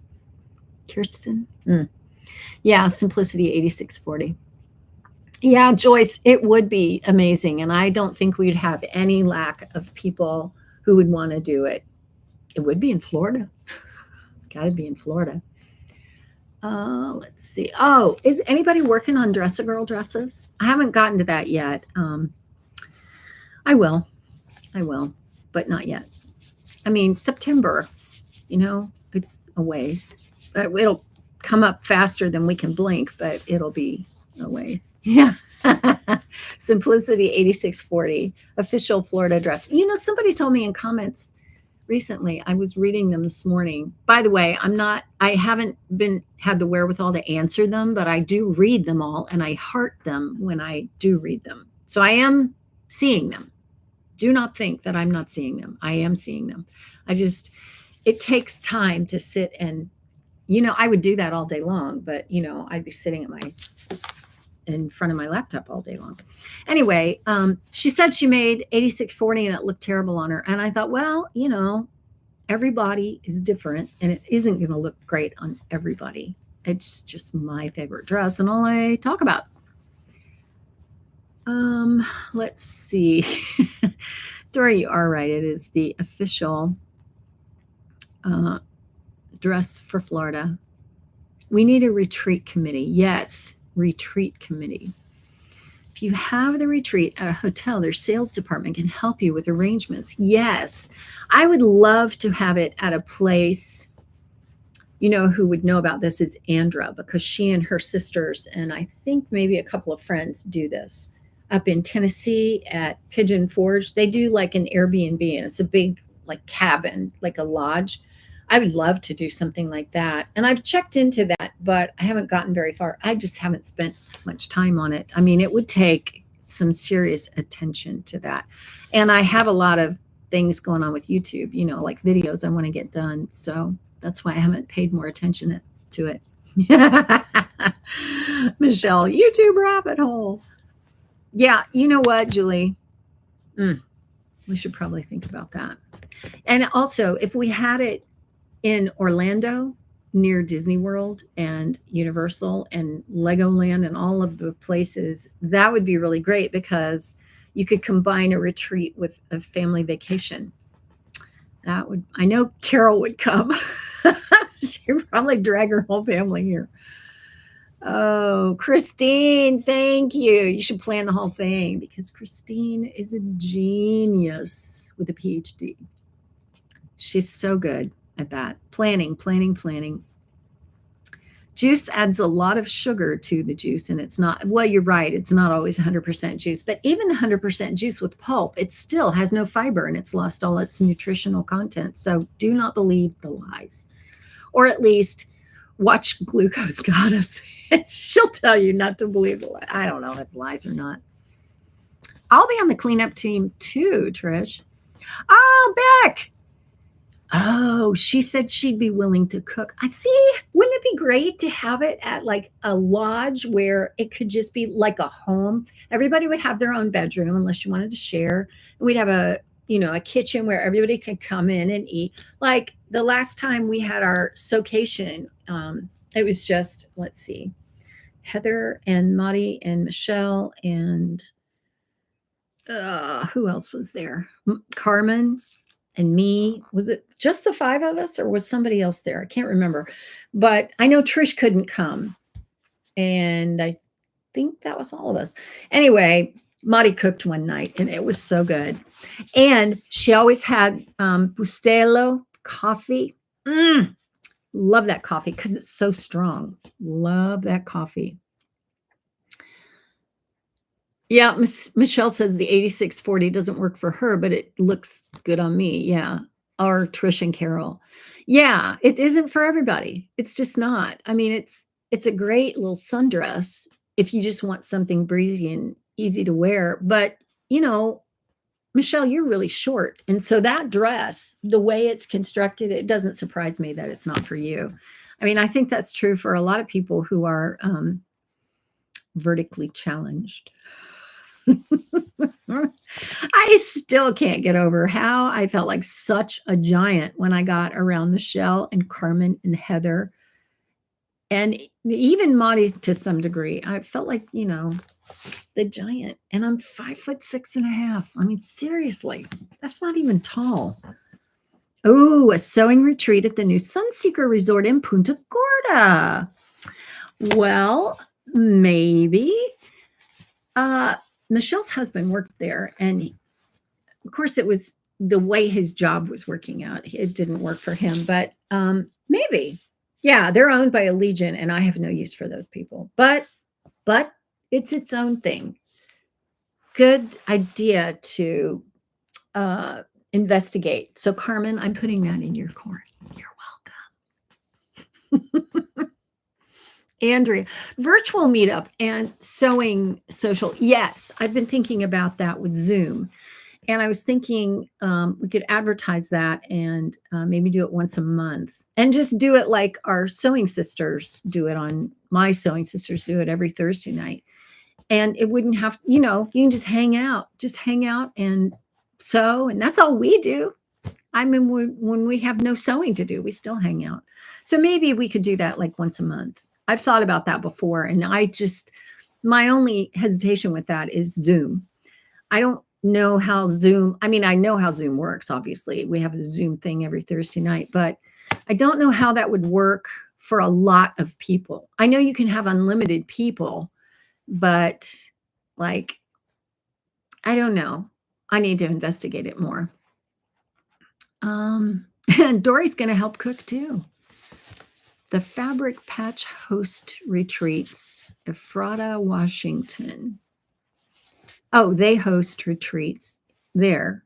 Yeah, Simplicity 8640. Yeah, Joyce, it would be amazing. And I don't think we'd have any lack of people who would want to do it. It would be in Florida. Got to be in Florida. Let's see. Oh, is anybody working on Dress-A-Girl dresses? I haven't gotten to that yet. I will, but not yet. I mean, September, it's a ways. It'll come up faster than we can blink, but it'll be a ways. Yeah. Simplicity 8640, official Florida dress. Somebody told me in comments recently, I was reading them this morning. By the way, I haven't had the wherewithal to answer them, but I do read them all and I heart them when I do read them. So I am seeing them. Do not think that I'm not seeing them. I am seeing them. It takes time to sit and, I would do that all day long, but I'd be sitting in front of my laptop all day long. Anyway, she said she made 8640 and it looked terrible on her. And I thought, well, everybody is different and it isn't going to look great on everybody. It's just my favorite dress and all I talk about. Let's see. Dora, you are right. It is the official dress for Florida. We need a retreat committee. Yes, retreat committee. If you have the retreat at a hotel, their sales department can help you with arrangements. Yes, I would love to have it at a place. Who would know about this is Andra, because she and her sisters, and I think maybe a couple of friends do this up in Tennessee at Pigeon Forge. They do like an Airbnb and it's a big like cabin, like a lodge. I would love to do something like that. And I've checked into that, but I haven't gotten very far. I just haven't spent much time on it. I mean, it would take some serious attention to that. And I have a lot of things going on with YouTube, like videos I want to get done. So that's why I haven't paid more attention to it. Michelle, YouTube rabbit hole. Yeah, you know what, Julie? We should probably think about that. And also, if we had it in Orlando near Disney World and Universal and Legoland and all of the places, that would be really great because you could combine a retreat with a family vacation. I know Carol would come. She'd probably drag her whole family here. Oh, Christine, thank you. You should plan the whole thing because Christine is a genius with a PhD. She's so good at that. Planning. Juice adds a lot of sugar to the juice, and it's not, well, you're right, it's not always 100% juice, but even 100% juice with pulp, it still has no fiber and it's lost all its nutritional content. So do not believe the lies, or at least watch Glucose Goddess. She'll tell you not to believe the lie. I don't know if it's lies or not. I'll be on the cleanup team too, Trish. Oh, Beck. Oh, she said she'd be willing to cook. I see. Wouldn't it be great to have it at like a lodge where it could just be like a home? Everybody would have their own bedroom unless you wanted to share. And we'd have a kitchen where everybody could come in and eat. Like the last time we had our socation, it was just, let's see, Heather and Maddie and Michelle and who else was there? Carmen and me. Was it just the five of us or was somebody else there? I can't remember. But I know Trish couldn't come. And I think that was all of us. Anyway, Maddie cooked one night and it was so good. And she always had Bustelo coffee. Love that coffee because it's so strong. Love that coffee. Yeah, Michelle says the 8640 doesn't work for her, but it looks good on me. Yeah. Or Trish and Carol. Yeah, it isn't for everybody. It's just not. I mean, it's a great little sundress if you just want something breezy and easy to wear. But, Michelle, you're really short. And so that dress, the way it's constructed, it doesn't surprise me that it's not for you. I mean, I think that's true for a lot of people who are vertically challenged. I still can't get over how I felt like such a giant when I got around Michelle and Carmen and Heather and even Maddie to some degree. I felt like, the giant, and I'm 5'6.5". I mean, seriously, that's not even tall. Oh, a sewing retreat at the new Sunseeker Resort in Punta Gorda. Well, maybe. Michelle's husband worked there, and of course it was the way his job was working out. It didn't work for him, but maybe. Yeah, they're owned by Allegiant, and I have no use for those people. But it's its own thing. Good idea to investigate. So, Carmen, I'm putting that in your court. You're welcome. Andrea, virtual meetup and sewing social. Yes, I've been thinking about that with Zoom. And I was thinking we could advertise that and maybe do it once a month and just do it like our sewing sisters do it my sewing sisters do it every Thursday night. And it wouldn't have, you can just hang out and sew. And that's all we do. I mean, when we have no sewing to do, we still hang out. So maybe we could do that like once a month. I've thought about that before. And my only hesitation with that is Zoom. I don't know how Zoom, I know how Zoom works, obviously. We have the Zoom thing every Thursday night, but I don't know how that would work for a lot of people. I know you can have unlimited people, but I don't know. I need to investigate it more. And Dory's going to help cook too. The Fabric Patch Host Retreats, Ephrata, Washington. Oh, they host retreats there.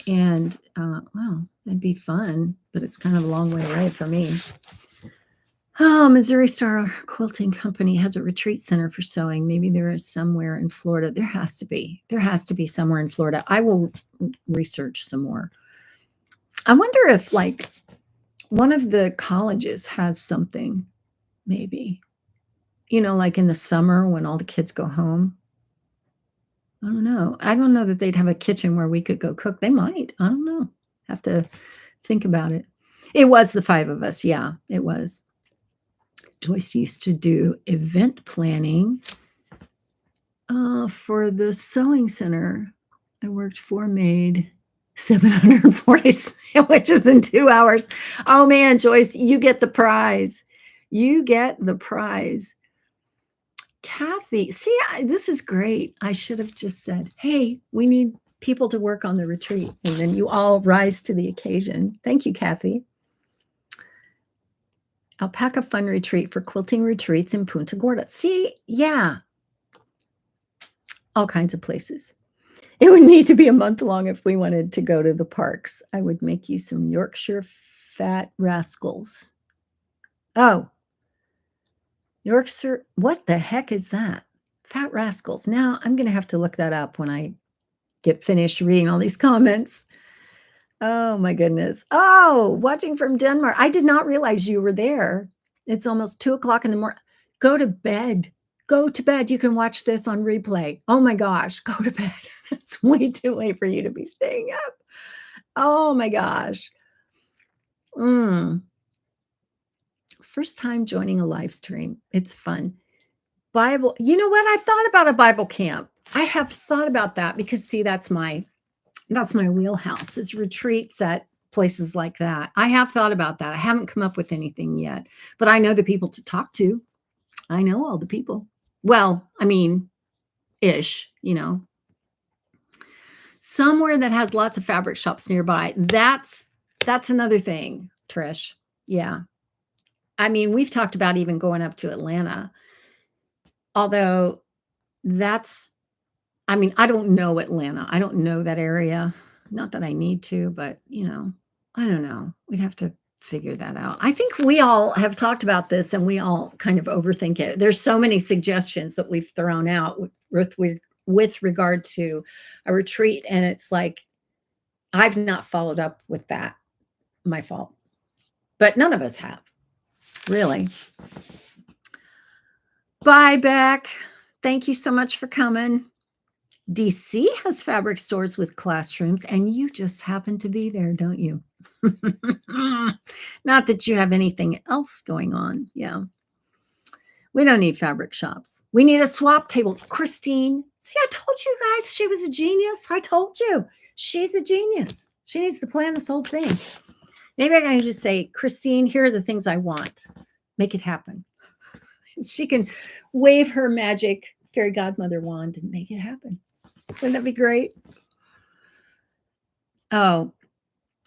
And, wow, that'd be fun, but it's kind of a long way away for me. Oh, Missouri Star Quilting Company has a retreat center for sewing. Maybe there is somewhere in Florida. There has to be. There has to be somewhere in Florida. I will research some more. I wonder if, one of the colleges has something, maybe. Like in the summer when all the kids go home. I don't know. I don't know that they'd have a kitchen where we could go cook. They might. I don't know. Have to think about it. It was the five of us. Yeah, it was. Joyce used to do event planning for the sewing center. I worked for made 740 sandwiches in 2 hours. Oh man, Joyce, you get the prize. You get the prize. Kathy, see, this is great. I should have just said, hey, we need people to work on the retreat. And then you all rise to the occasion. Thank you, Kathy. Alpaca Fun Retreat for quilting retreats in Punta Gorda. See, yeah, all kinds of places. It would need to be a month long if we wanted to go to the parks. I would make you some Yorkshire fat rascals. Oh, Yorkshire, what the heck is that? Fat rascals. Now I'm going to have to look that up when I get finished reading all these comments. Oh my goodness. Oh, watching from Denmark. I did not realize you were there. It's almost 2 o'clock in the morning. Go to bed. Go to bed. You can watch this on replay. Oh my gosh, go to bed. It's way too late for you to be staying up. Oh my gosh. First time joining a live stream. It's fun. Bible. You know what? I've thought about a Bible camp. I have thought about that because see, that's my wheelhouse is retreats at places like that. I have thought about that. I haven't come up with anything yet, but I know the people to talk to. I know all the people. Well, I mean, ish, somewhere that has lots of fabric shops nearby. That's another thing, Trish. Yeah. I mean, we've talked about even going up to Atlanta, although I mean, I don't know Atlanta. I don't know that area. Not that I need to, but I don't know. We'd have to figure that out. I think we all have talked about this and we all kind of overthink it. There's so many suggestions that we've thrown out with regard to a retreat. And it's like, I've not followed up with that. My fault. But none of us have, really. Bye, Beck. Thank you so much for coming. DC has fabric stores with classrooms, and you just happen to be there, don't you? Not that you have anything else going on. Yeah. We don't need fabric shops. We need a swap table. Christine, see, I told you guys she was a genius. I told you. She's a genius. She needs to plan this whole thing. Maybe I can just say, Christine, here are the things I want. Make it happen. She can wave her magic fairy godmother wand and make it happen. Wouldn't that be great? Oh,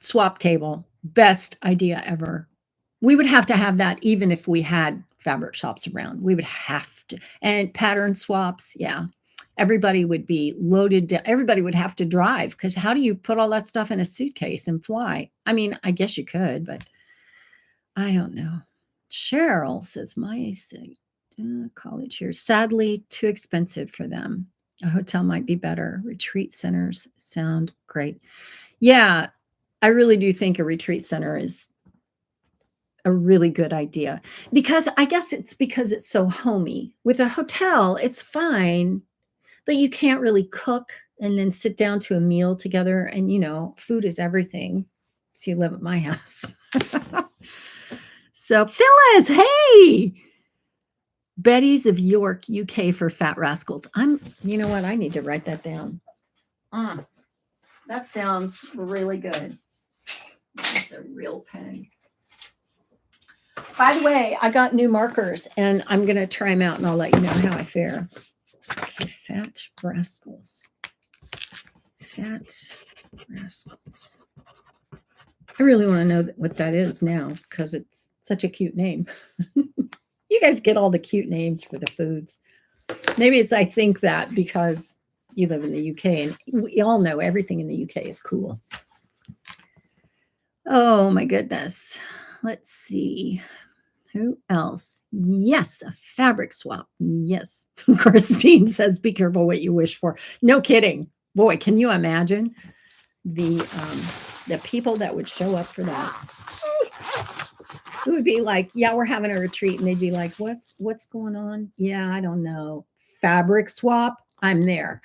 swap table. Best idea ever. We would have to have that even if we had fabric shops around. We would have to. And pattern swaps. Yeah. Everybody would be loaded down. Everybody would have to drive because how do you put all that stuff in a suitcase and fly? I mean, I guess you could, but I don't know. Cheryl says, my college here, sadly, too expensive for them. A hotel might be better. Retreat centers sound great. Yeah, I really do think a retreat center is a really good idea because I guess it's because it's so homey. With a hotel, it's fine, but you can't really cook and then sit down to a meal together. And, food is everything if you live at my house. So Phyllis, hey, Betty's of York, UK for fat rascals. You know what? I need to write that down. That sounds really good. That's a real pen. By the way, I got new markers and I'm going to try them out and I'll let you know how I fare. Okay, fat rascals. Fat rascals. I really want to know what that is now because it's such a cute name. You guys get all the cute names for the foods. Maybe I think that because you live in the UK and we all know everything in the UK is cool. Oh my goodness. Let's see. Who else? Yes, a fabric swap. Yes. Christine says, be careful what you wish for. No kidding. Boy, can you imagine the people that would show up for that? It would be like, yeah, we're having a retreat. And they'd be like, what's going on? Yeah, I don't know. Fabric swap. I'm there.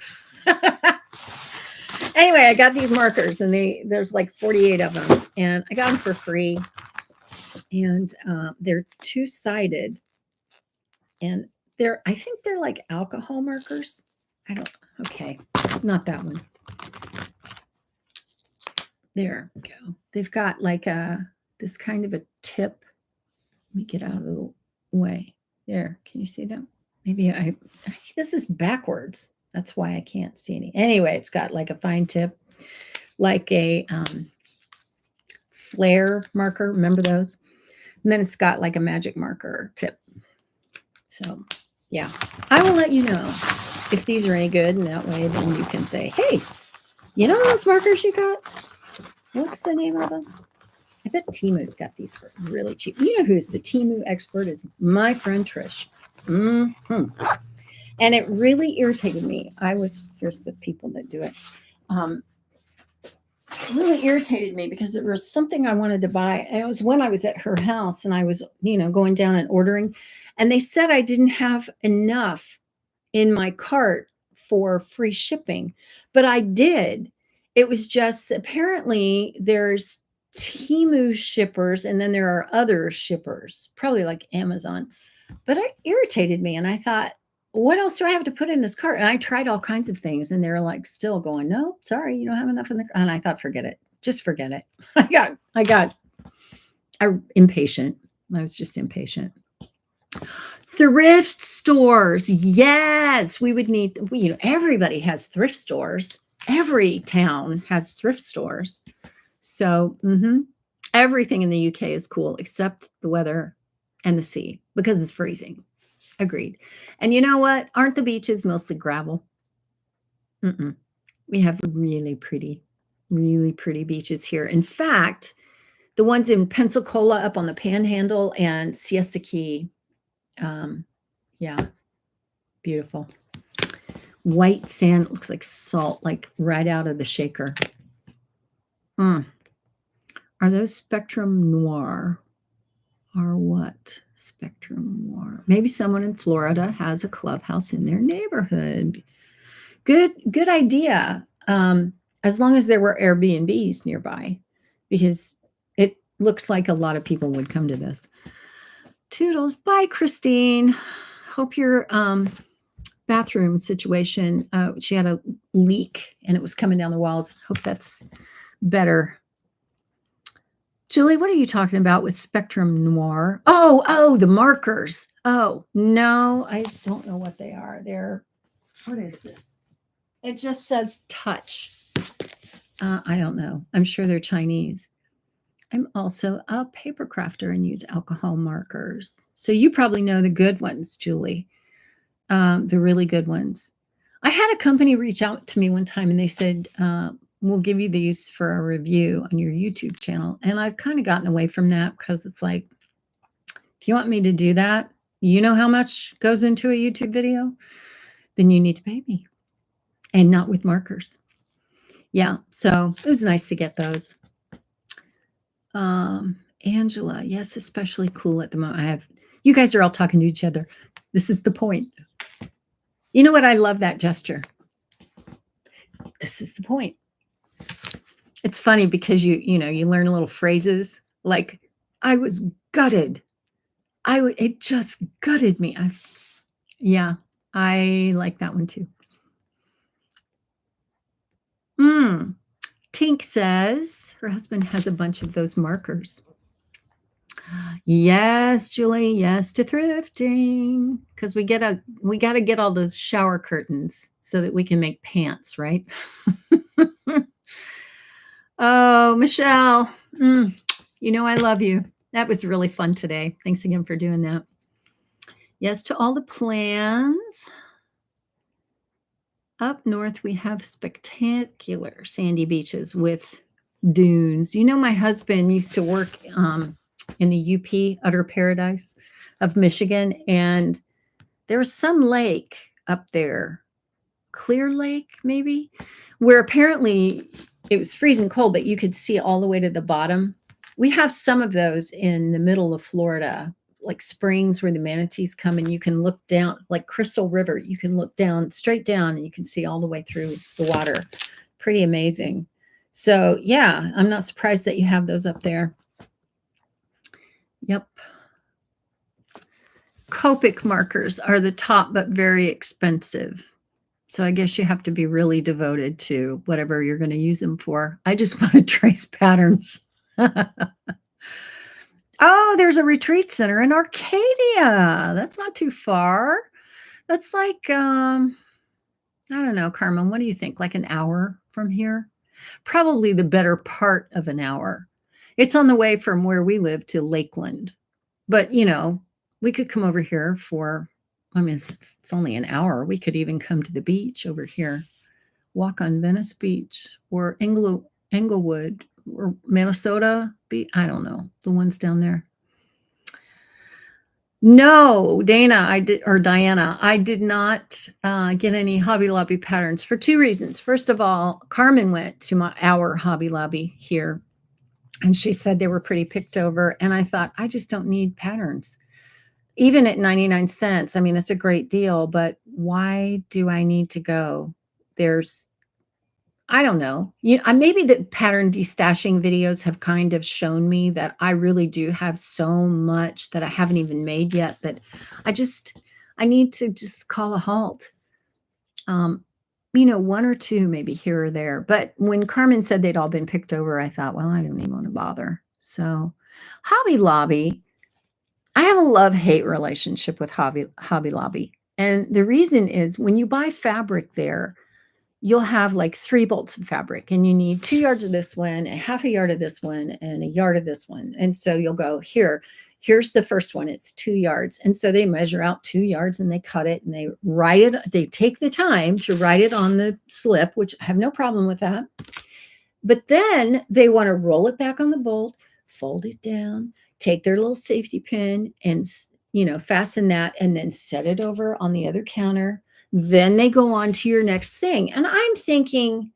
Anyway, I got these markers and there's like 48 of them and I got them for free. And they're two-sided and I think they're like alcohol markers. Okay, not that one. There we go. They've got like this kind of a tip. Let me get out of the way. There, can you see them? Maybe this is backwards. That's why I can't see any. Anyway, it's got like a fine tip, like a flare marker. Remember those? And then it's got like a magic marker tip. So, yeah, I will let you know if these are any good. And that way, then you can say, hey, you know those markers you got? What's the name of them? I bet Timu's got these for really cheap. You know who's the Timu expert is my friend Trish. Mm-hmm. And it really irritated me. Here's the people that do it. It really irritated me because there was something I wanted to buy. And it was when I was at her house and I was, going down and ordering. And they said I didn't have enough in my cart for free shipping, but I did. It was just apparently there's Temu shippers and then there are other shippers, probably like Amazon. But it irritated me and I thought, what else do I have to put in this cart? And I tried all kinds of things and they're like still going, no, sorry, you don't have enough in the cart. And I thought, forget it. Just forget it. I'm impatient. I was just impatient. Thrift stores. Yes, we would need, everybody has thrift stores. Every town has thrift stores. So everything in the UK is cool except the weather and the sea because it's freezing. Agreed. And you know what? Aren't the beaches mostly gravel? We have really pretty beaches here. In fact, the ones in Pensacola up on the Panhandle and Siesta Key, beautiful. White sand looks like salt, like right out of the shaker. Are those Spectrum Noir? Or what? Spectrum Noir. Maybe someone in Florida has a clubhouse in their neighborhood. Good idea. As long as there were Airbnbs nearby, because it looks like a lot of people would come to this. Toodles. Bye, Christine. Hope your bathroom situation, she had a leak and it was coming down the walls. Hope that's better. Julie, what are you talking about with Spectrum Noir? Oh, the markers. Oh, no, I don't know what they are. What is this? It just says touch. I don't know. I'm sure they're Chinese. I'm also a paper crafter and use alcohol markers. So you probably know the good ones, Julie, the really good ones. I had a company reach out to me one time and they said, we'll give you these for a review on your YouTube channel. And I've kind of gotten away from that because it's like, if you want me to do that, you know how much goes into a YouTube video, then you need to pay me and not with markers. Yeah. So it was nice to get those. Angela, yes, especially cool at the moment. You guys are all talking to each other. This is the point. You know what? I love that gesture. This is the point. It's funny because you learn little phrases like I was gutted. It just gutted me. I like that one too. Tink says her husband has a bunch of those markers. Yes, Julie, yes to thrifting because we got to get all those shower curtains so that we can make pants, right? Oh, Michelle, I love you. That was really fun today. Thanks again for doing that. Yes to all the plans. Up north, we have spectacular sandy beaches with dunes. My husband used to work in the UP, Utter Paradise of Michigan, and there was some lake up there, Clear Lake maybe, where apparently it was freezing cold, but you could see all the way to the bottom. We have some of those in the middle of Florida, like springs where the manatees come and you can look down, like Crystal River. You can look down, straight down, and you can see all the way through the water. Pretty amazing. So yeah, I'm not surprised that you have those up there. Yep. Copic markers are the top, but very expensive. So I guess you have to be really devoted to whatever you're going to use them for. I just want to trace patterns. Oh, there's a retreat center in Arcadia. That's not too far. That's like, I don't know, Carmen, what do you think? Like an hour from here? Probably the better part of an hour. It's on the way from where we live to Lakeland. But, we could come over here for, I mean, it's only an hour. We could even come to the beach over here, walk on Venice Beach or Englewood or Minnesota Beach. I don't know, the ones down there. No, Diana, I did not get any Hobby Lobby patterns for two reasons. First of all, Carmen went to our Hobby Lobby here, and she said they were pretty picked over. And I thought, I just don't need patterns. Even at 99 cents, I mean, it's a great deal, but why do I need to go? I don't know. Maybe the pattern destashing videos have kind of shown me that I really do have so much that I haven't even made yet that I need to just call a halt. One or two maybe here or there. But when Carmen said they'd all been picked over, I thought, well, I don't even want to bother. So Hobby Lobby, I have a love-hate relationship with Hobby Lobby. And the reason is when you buy fabric there, you'll have like 3 bolts of fabric and you need 2 yards of this one and half a yard of this one and a yard of this one. And so you'll go, here's the first one. It's 2 yards. And so they measure out 2 yards and they cut it and they write it. They take the time to write it on the slip, which I have no problem with that. But then they want to roll it back on the bolt, fold it down, take their little safety pin and, fasten that and then set it over on the other counter. Then they go on to your next thing. And I'm thinking,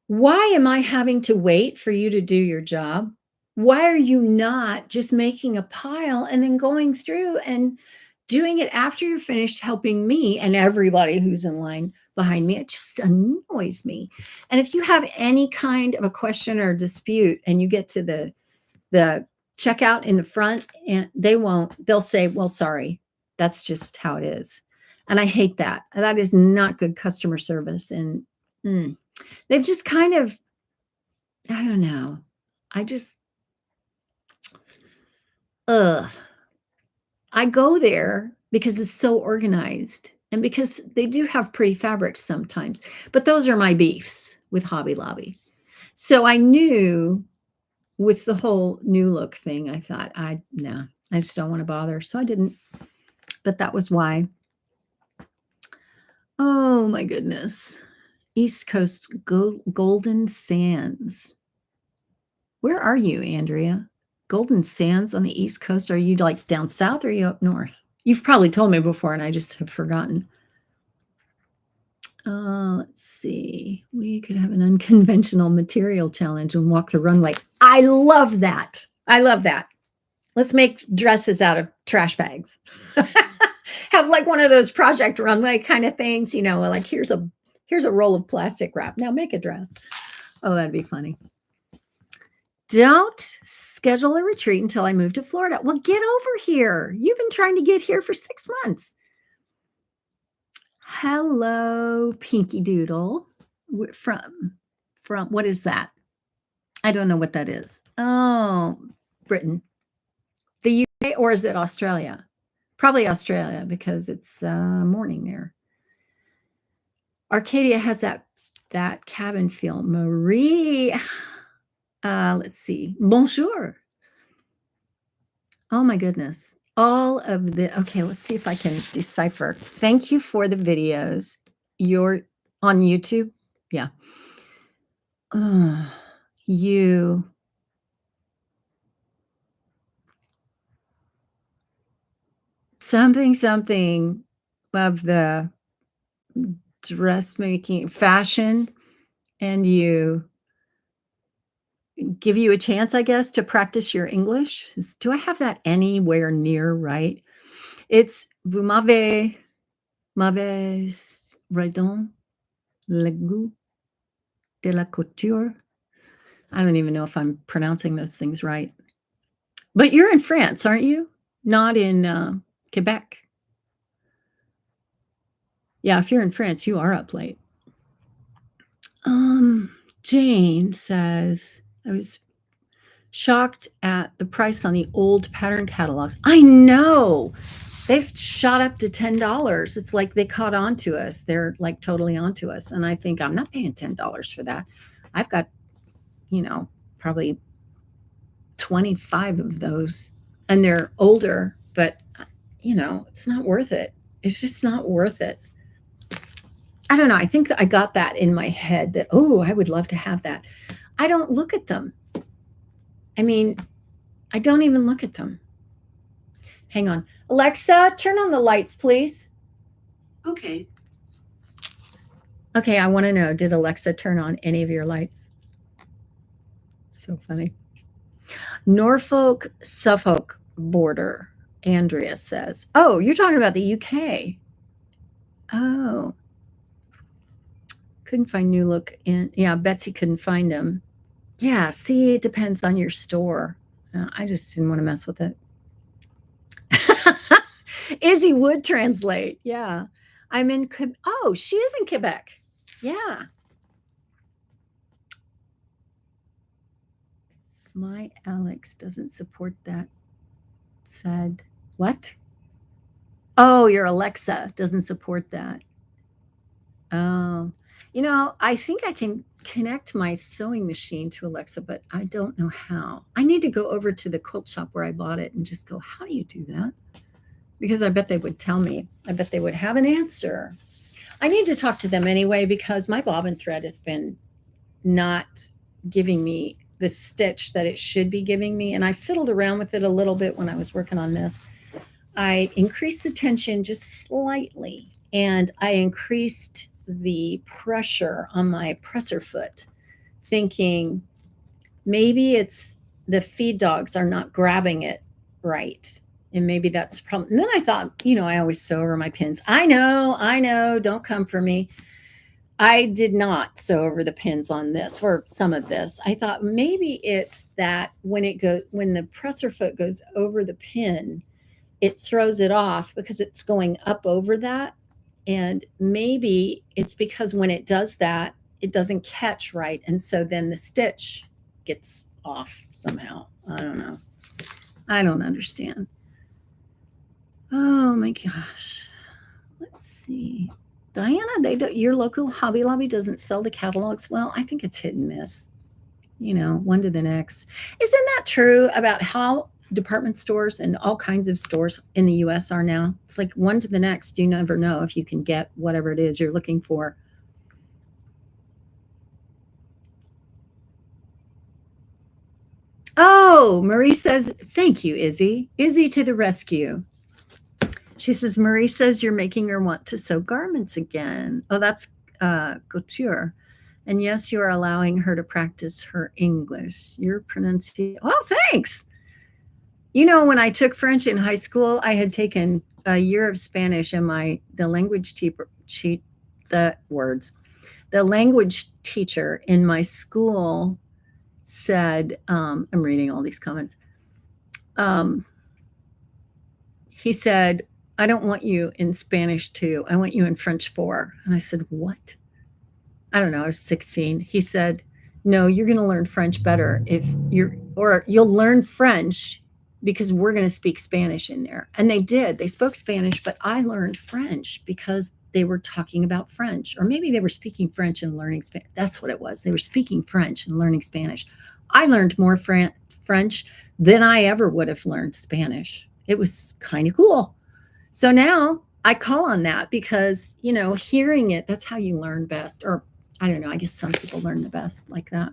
why am I having to wait for you to do your job? Why are you not just making a pile and then going through and doing it after you're finished helping me and everybody who's in line behind me? It just annoys me. And if you have any kind of a question or dispute and you get to the checkout in the front and they'll say, well, sorry, that's just how it is. And I hate that. That is not good customer service. And they've just kind of, I don't know. I go there because it's so organized and because they do have pretty fabrics sometimes. But those are my beefs with Hobby Lobby. So I knew with the whole new look thing, I thought, I just don't want to bother. So I didn't. But that was why. Oh my goodness. East Coast Golden Sands. Where are you, Andrea? Golden Sands on the East Coast? Are you like down south or are you up north? You've probably told me before and I just have forgotten. Let's see. We could have an unconventional material challenge and walk the runway. I love that. I love that. Let's make dresses out of trash bags. Have like one of those project runway kind of things, like here's a roll of plastic wrap. Now make a dress. Oh, that'd be funny. Don't schedule a retreat until I move to Florida. Well, get over here. You've been trying to get here for 6 months. Hello, Pinky Doodle. From what is that? I don't know what that is. Oh, Britain. The UK, or is it Australia? Probably Australia because it's morning there. Arcadia has that cabin feel. Marie, let's see. Bonjour. Oh my goodness. Okay, let's see if I can decipher. Thank you for the videos. You're on YouTube? Yeah. Something of the dressmaking fashion, and give you a chance, I guess, to practice your English. Do I have that anywhere near right? It's vous m'avez redon le goût de la couture. I don't even know if I'm pronouncing those things right. But you're in France, aren't you? Not in Quebec. Yeah, if you're in France, you are up late. Jane says, I was shocked at the price on the old pattern catalogs. I know. They've shot up to $10. It's like they caught on to us. They're like totally onto us. And I think I'm not paying $10 for that. I've got, probably 25 of those and they're older, but it's not worth it. It's just not worth it. I don't know. I think that I got that in my head that, oh, I would love to have that. I don't look at them. I mean, I don't even look at them. Hang on. Alexa, turn on the lights, please. Okay. Okay, I want to know, did Alexa turn on any of your lights? So funny. Norfolk, Suffolk border, Andrea says. Oh, you're talking about the UK. Oh. Couldn't find New Look in. Yeah, Betsy couldn't find them. Yeah, see, it depends on your store. I just didn't want to mess with it. Izzy would translate. Yeah. I'm in. Oh, she is in Quebec. Yeah. My Alex doesn't support that. Said, what? Oh, your Alexa doesn't support that. Oh, I think I can connect my sewing machine to Alexa, but I don't know how. I need to go over to the quilt shop where I bought it and just go, how do you do that? Because I bet they would tell me. I bet they would have an answer. I need to talk to them anyway because my bobbin thread has been not giving me the stitch that it should be giving me. And I fiddled around with it a little bit when I was working on this. I increased the tension just slightly, and I increased the pressure on my presser foot, thinking maybe it's the feed dogs are not grabbing it right. And maybe that's the problem. And then I thought, I always sew over my pins. I know, don't come for me. I did not sew over the pins on this for some of this. I thought maybe it's that when the presser foot goes over the pin, it throws it off because it's going up over that. And maybe it's because when it does that, it doesn't catch right. And so then the stitch gets off somehow. I don't know. I don't understand. Oh my gosh. Let's see. Diana, your local Hobby Lobby doesn't sell the catalogs. Well, I think it's hit and miss. One to the next. Isn't that true about how department stores and all kinds of stores in the US are now? It's like one to the next. You never know if you can get whatever it is you're looking for. Oh, Marie says, thank you, Izzy. Izzy to the rescue. She says, Marie says you're making her want to sew garments again. Oh, that's couture. And yes, you are allowing her to practice her English. Your pronunciation. Oh, thanks. When I took French in high school, I had taken a year of Spanish, and the language teacher in my school said, I'm reading all these comments. He said, I don't want you in Spanish 2. I want you in French 4. And I said, what? I don't know. I was 16. He said, no, you're going to learn French better you'll learn French because we're going to speak Spanish in there. And they did. They spoke Spanish, but I learned French because they were talking about French, or maybe they were speaking French and learning Spanish. That's what it was. They were speaking French and learning Spanish. I learned more French than I ever would have learned Spanish. It was kind of cool. So now I call on that because, hearing it, that's how you learn best. Or I don't know. I guess some people learn the best like that.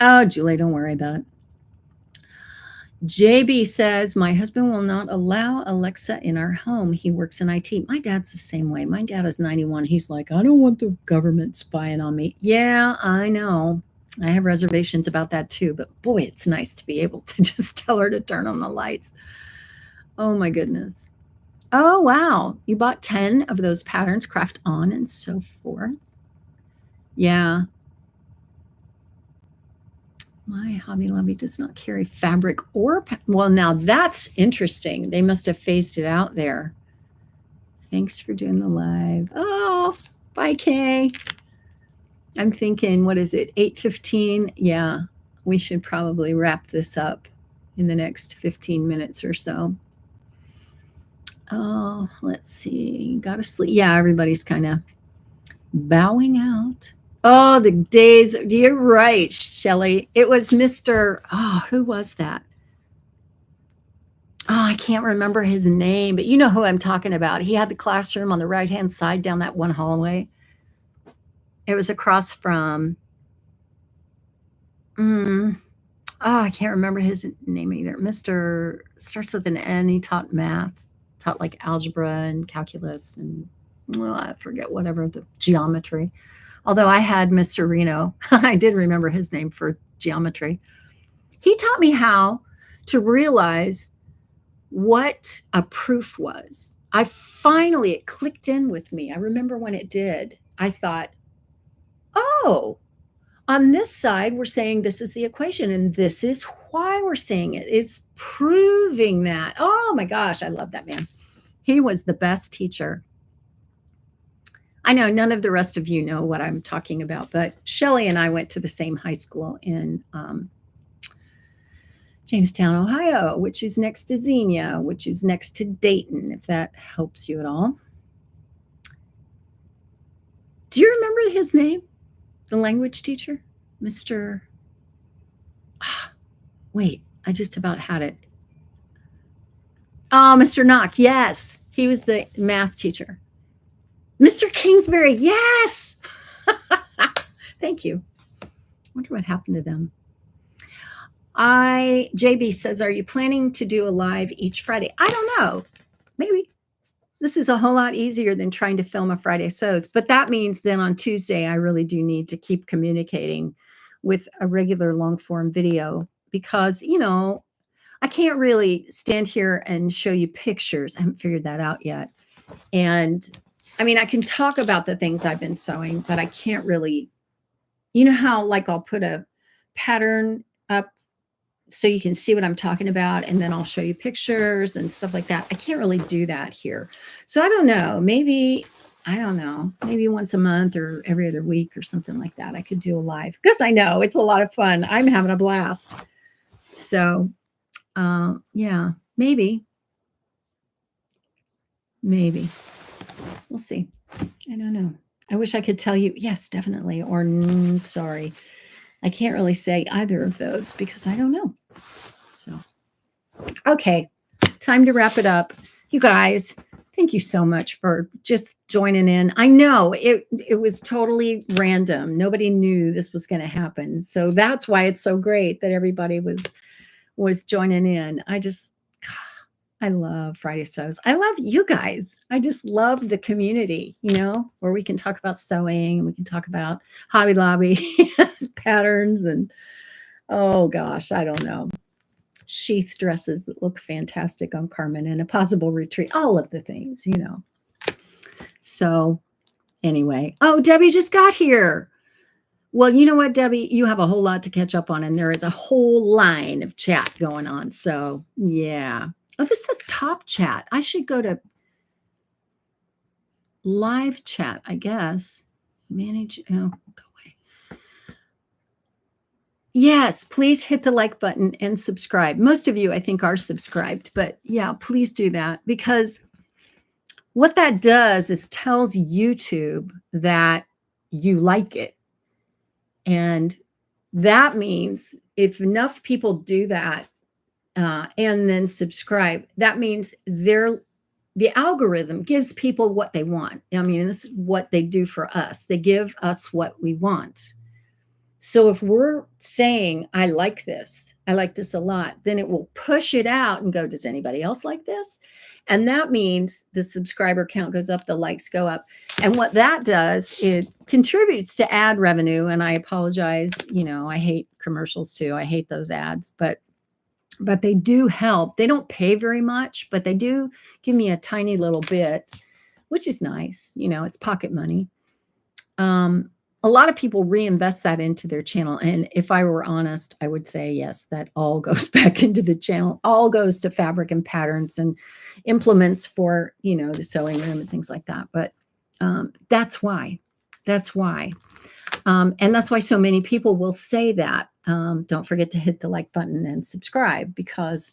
Oh, Julie, don't worry about it. JB says, my husband will not allow Alexa in our home. He works in IT. My dad's the same way. My dad is 91. He's like, I don't want the government spying on me. Yeah, I know. I have reservations about that too. But boy, it's nice to be able to just tell her to turn on the lights. Oh my goodness. Oh, wow. You bought 10 of those patterns, craft on and so forth. Yeah. My Hobby Lobby does not carry fabric or, well, now that's interesting. They must have phased it out there. Thanks for doing the live. Oh, bye, Kay. I'm thinking, what is it, 8:15? Yeah, we should probably wrap this up in the next 15 minutes or so. Oh, let's see. Gotta sleep. Yeah, everybody's kind of bowing out. Oh, the days. You're right, Shelley. It was Mr. Oh, who was that? I can't remember his name, but you know who I'm talking about. He had the classroom on the right-hand side down that one hallway. It was across from, I can't remember his name either. Mr. starts with an N. He taught math, taught like algebra and calculus and, well, I forget whatever the geometry. Although I had Mr. Reno, I did remember his name for geometry. He taught me how to realize what a proof was. It clicked in with me. I remember when it did. I thought, oh, on this side, we're saying this is the equation, and this is why we're saying it. It's proving that. Oh my gosh, I love that man. He was the best teacher. I know none of the rest of you know what I'm talking about, but Shelley and I went to the same high school in Jamestown, Ohio, which is next to Xenia, which is next to Dayton, if that helps you at all. Do you remember his name? The language teacher? Mr. Wait, I just about had it. Oh, Mr. Knock. Yes. He was the math teacher. Mr. Kingsbury. Yes. Thank you. I wonder what happened to them. JB says, are you planning to do a live each Friday? I don't know. Maybe. This is a whole lot easier than trying to film a Friday Sews, but that means then on Tuesday, I really do need to keep communicating with a regular long form video because, you know, I can't really stand here and show you pictures. I haven't figured that out yet. And I mean, I can talk about the things I've been sewing, but I can't really, you know how like I'll put a pattern up so you can see what I'm talking about, and then I'll show you pictures and stuff like that. I can't really do that here. So I don't know, maybe once a month or every other week or something like that. I could do a live because I know it's a lot of fun. I'm having a blast. So yeah, maybe. We'll see. I don't know. I wish I could tell you, yes, definitely, or sorry. I can't really say either of those because I don't know. So, okay, time to wrap it up. You guys, thank you so much for just joining in. I know it was totally random. Nobody knew this was going to happen. So that's why it's so great that everybody was joining in. I love Friday Sews. I love you guys. I just love the community, you know, where we can talk about sewing and we can talk about Hobby Lobby patterns and, oh gosh, I don't know, sheath dresses that look fantastic on Carmen and a possible retreat, all of the things, you know. So anyway, oh, Debbie just got here. Well, you know what, Debbie, you have a whole lot to catch up on, and there is a whole line of chat going on. So yeah. Oh, this says top chat. I should go to live chat, I guess. Manage. Oh, go away. Yes, please hit the like button and subscribe. Most of you, I think, are subscribed, but yeah, please do that because what that does is tells YouTube that you like it. And that means if enough people do that, and then subscribe, that means the algorithm gives people what they want. I mean, this is what they do for us. They give us what we want. So if we're saying, I like this a lot, then it will push it out and go, does anybody else like this? And that means the subscriber count goes up, the likes go up. And what that does, it contributes to ad revenue. And I apologize, you know, I hate commercials too. I hate those ads, but they do help. They don't pay very much, but they do give me a tiny little bit, which is nice. You know, it's pocket money. A lot of people reinvest that into their channel. And if I were honest, I would say, yes, that all goes back into the channel, all goes to fabric and patterns and implements for, you know, the sewing room and things like that. But that's why. And that's why so many people will say that. Don't forget to hit the like button and subscribe, because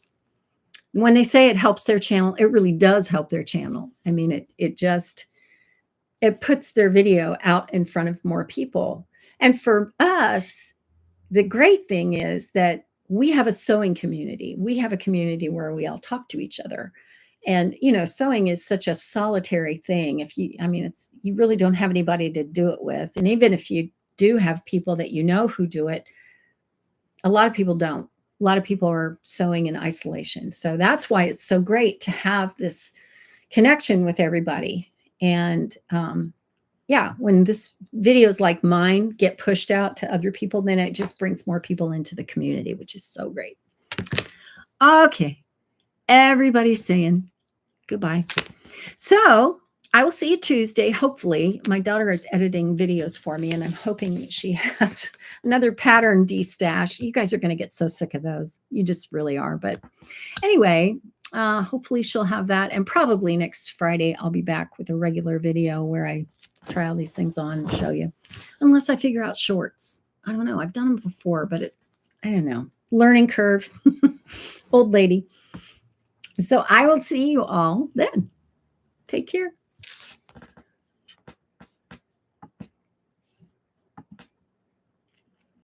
when they say it helps their channel, it really does help their channel. I mean, it puts their video out in front of more people. And for us, the great thing is that we have a sewing community. We have a community where we all talk to each other. And, sewing is such a solitary thing. I mean, you really don't have anybody to do it with. And even if you do have people that who do it, a lot of people don't. A lot of people are sewing in isolation. So that's why it's so great to have this connection with everybody. And yeah, when this videos like mine get pushed out to other people, then it just brings more people into the community, which is so great. Okay, everybody's saying goodbye. So I will see you Tuesday. Hopefully, my daughter is editing videos for me, and I'm hoping she has another pattern de-stash. You guys are going to get so sick of those. You just really are. But anyway, hopefully she'll have that. And probably next Friday, I'll be back with a regular video where I try all these things on and show you. Unless I figure out shorts. I don't know. I've done them before, but I don't know. Learning curve. Old lady. So I will see you all then. Take care.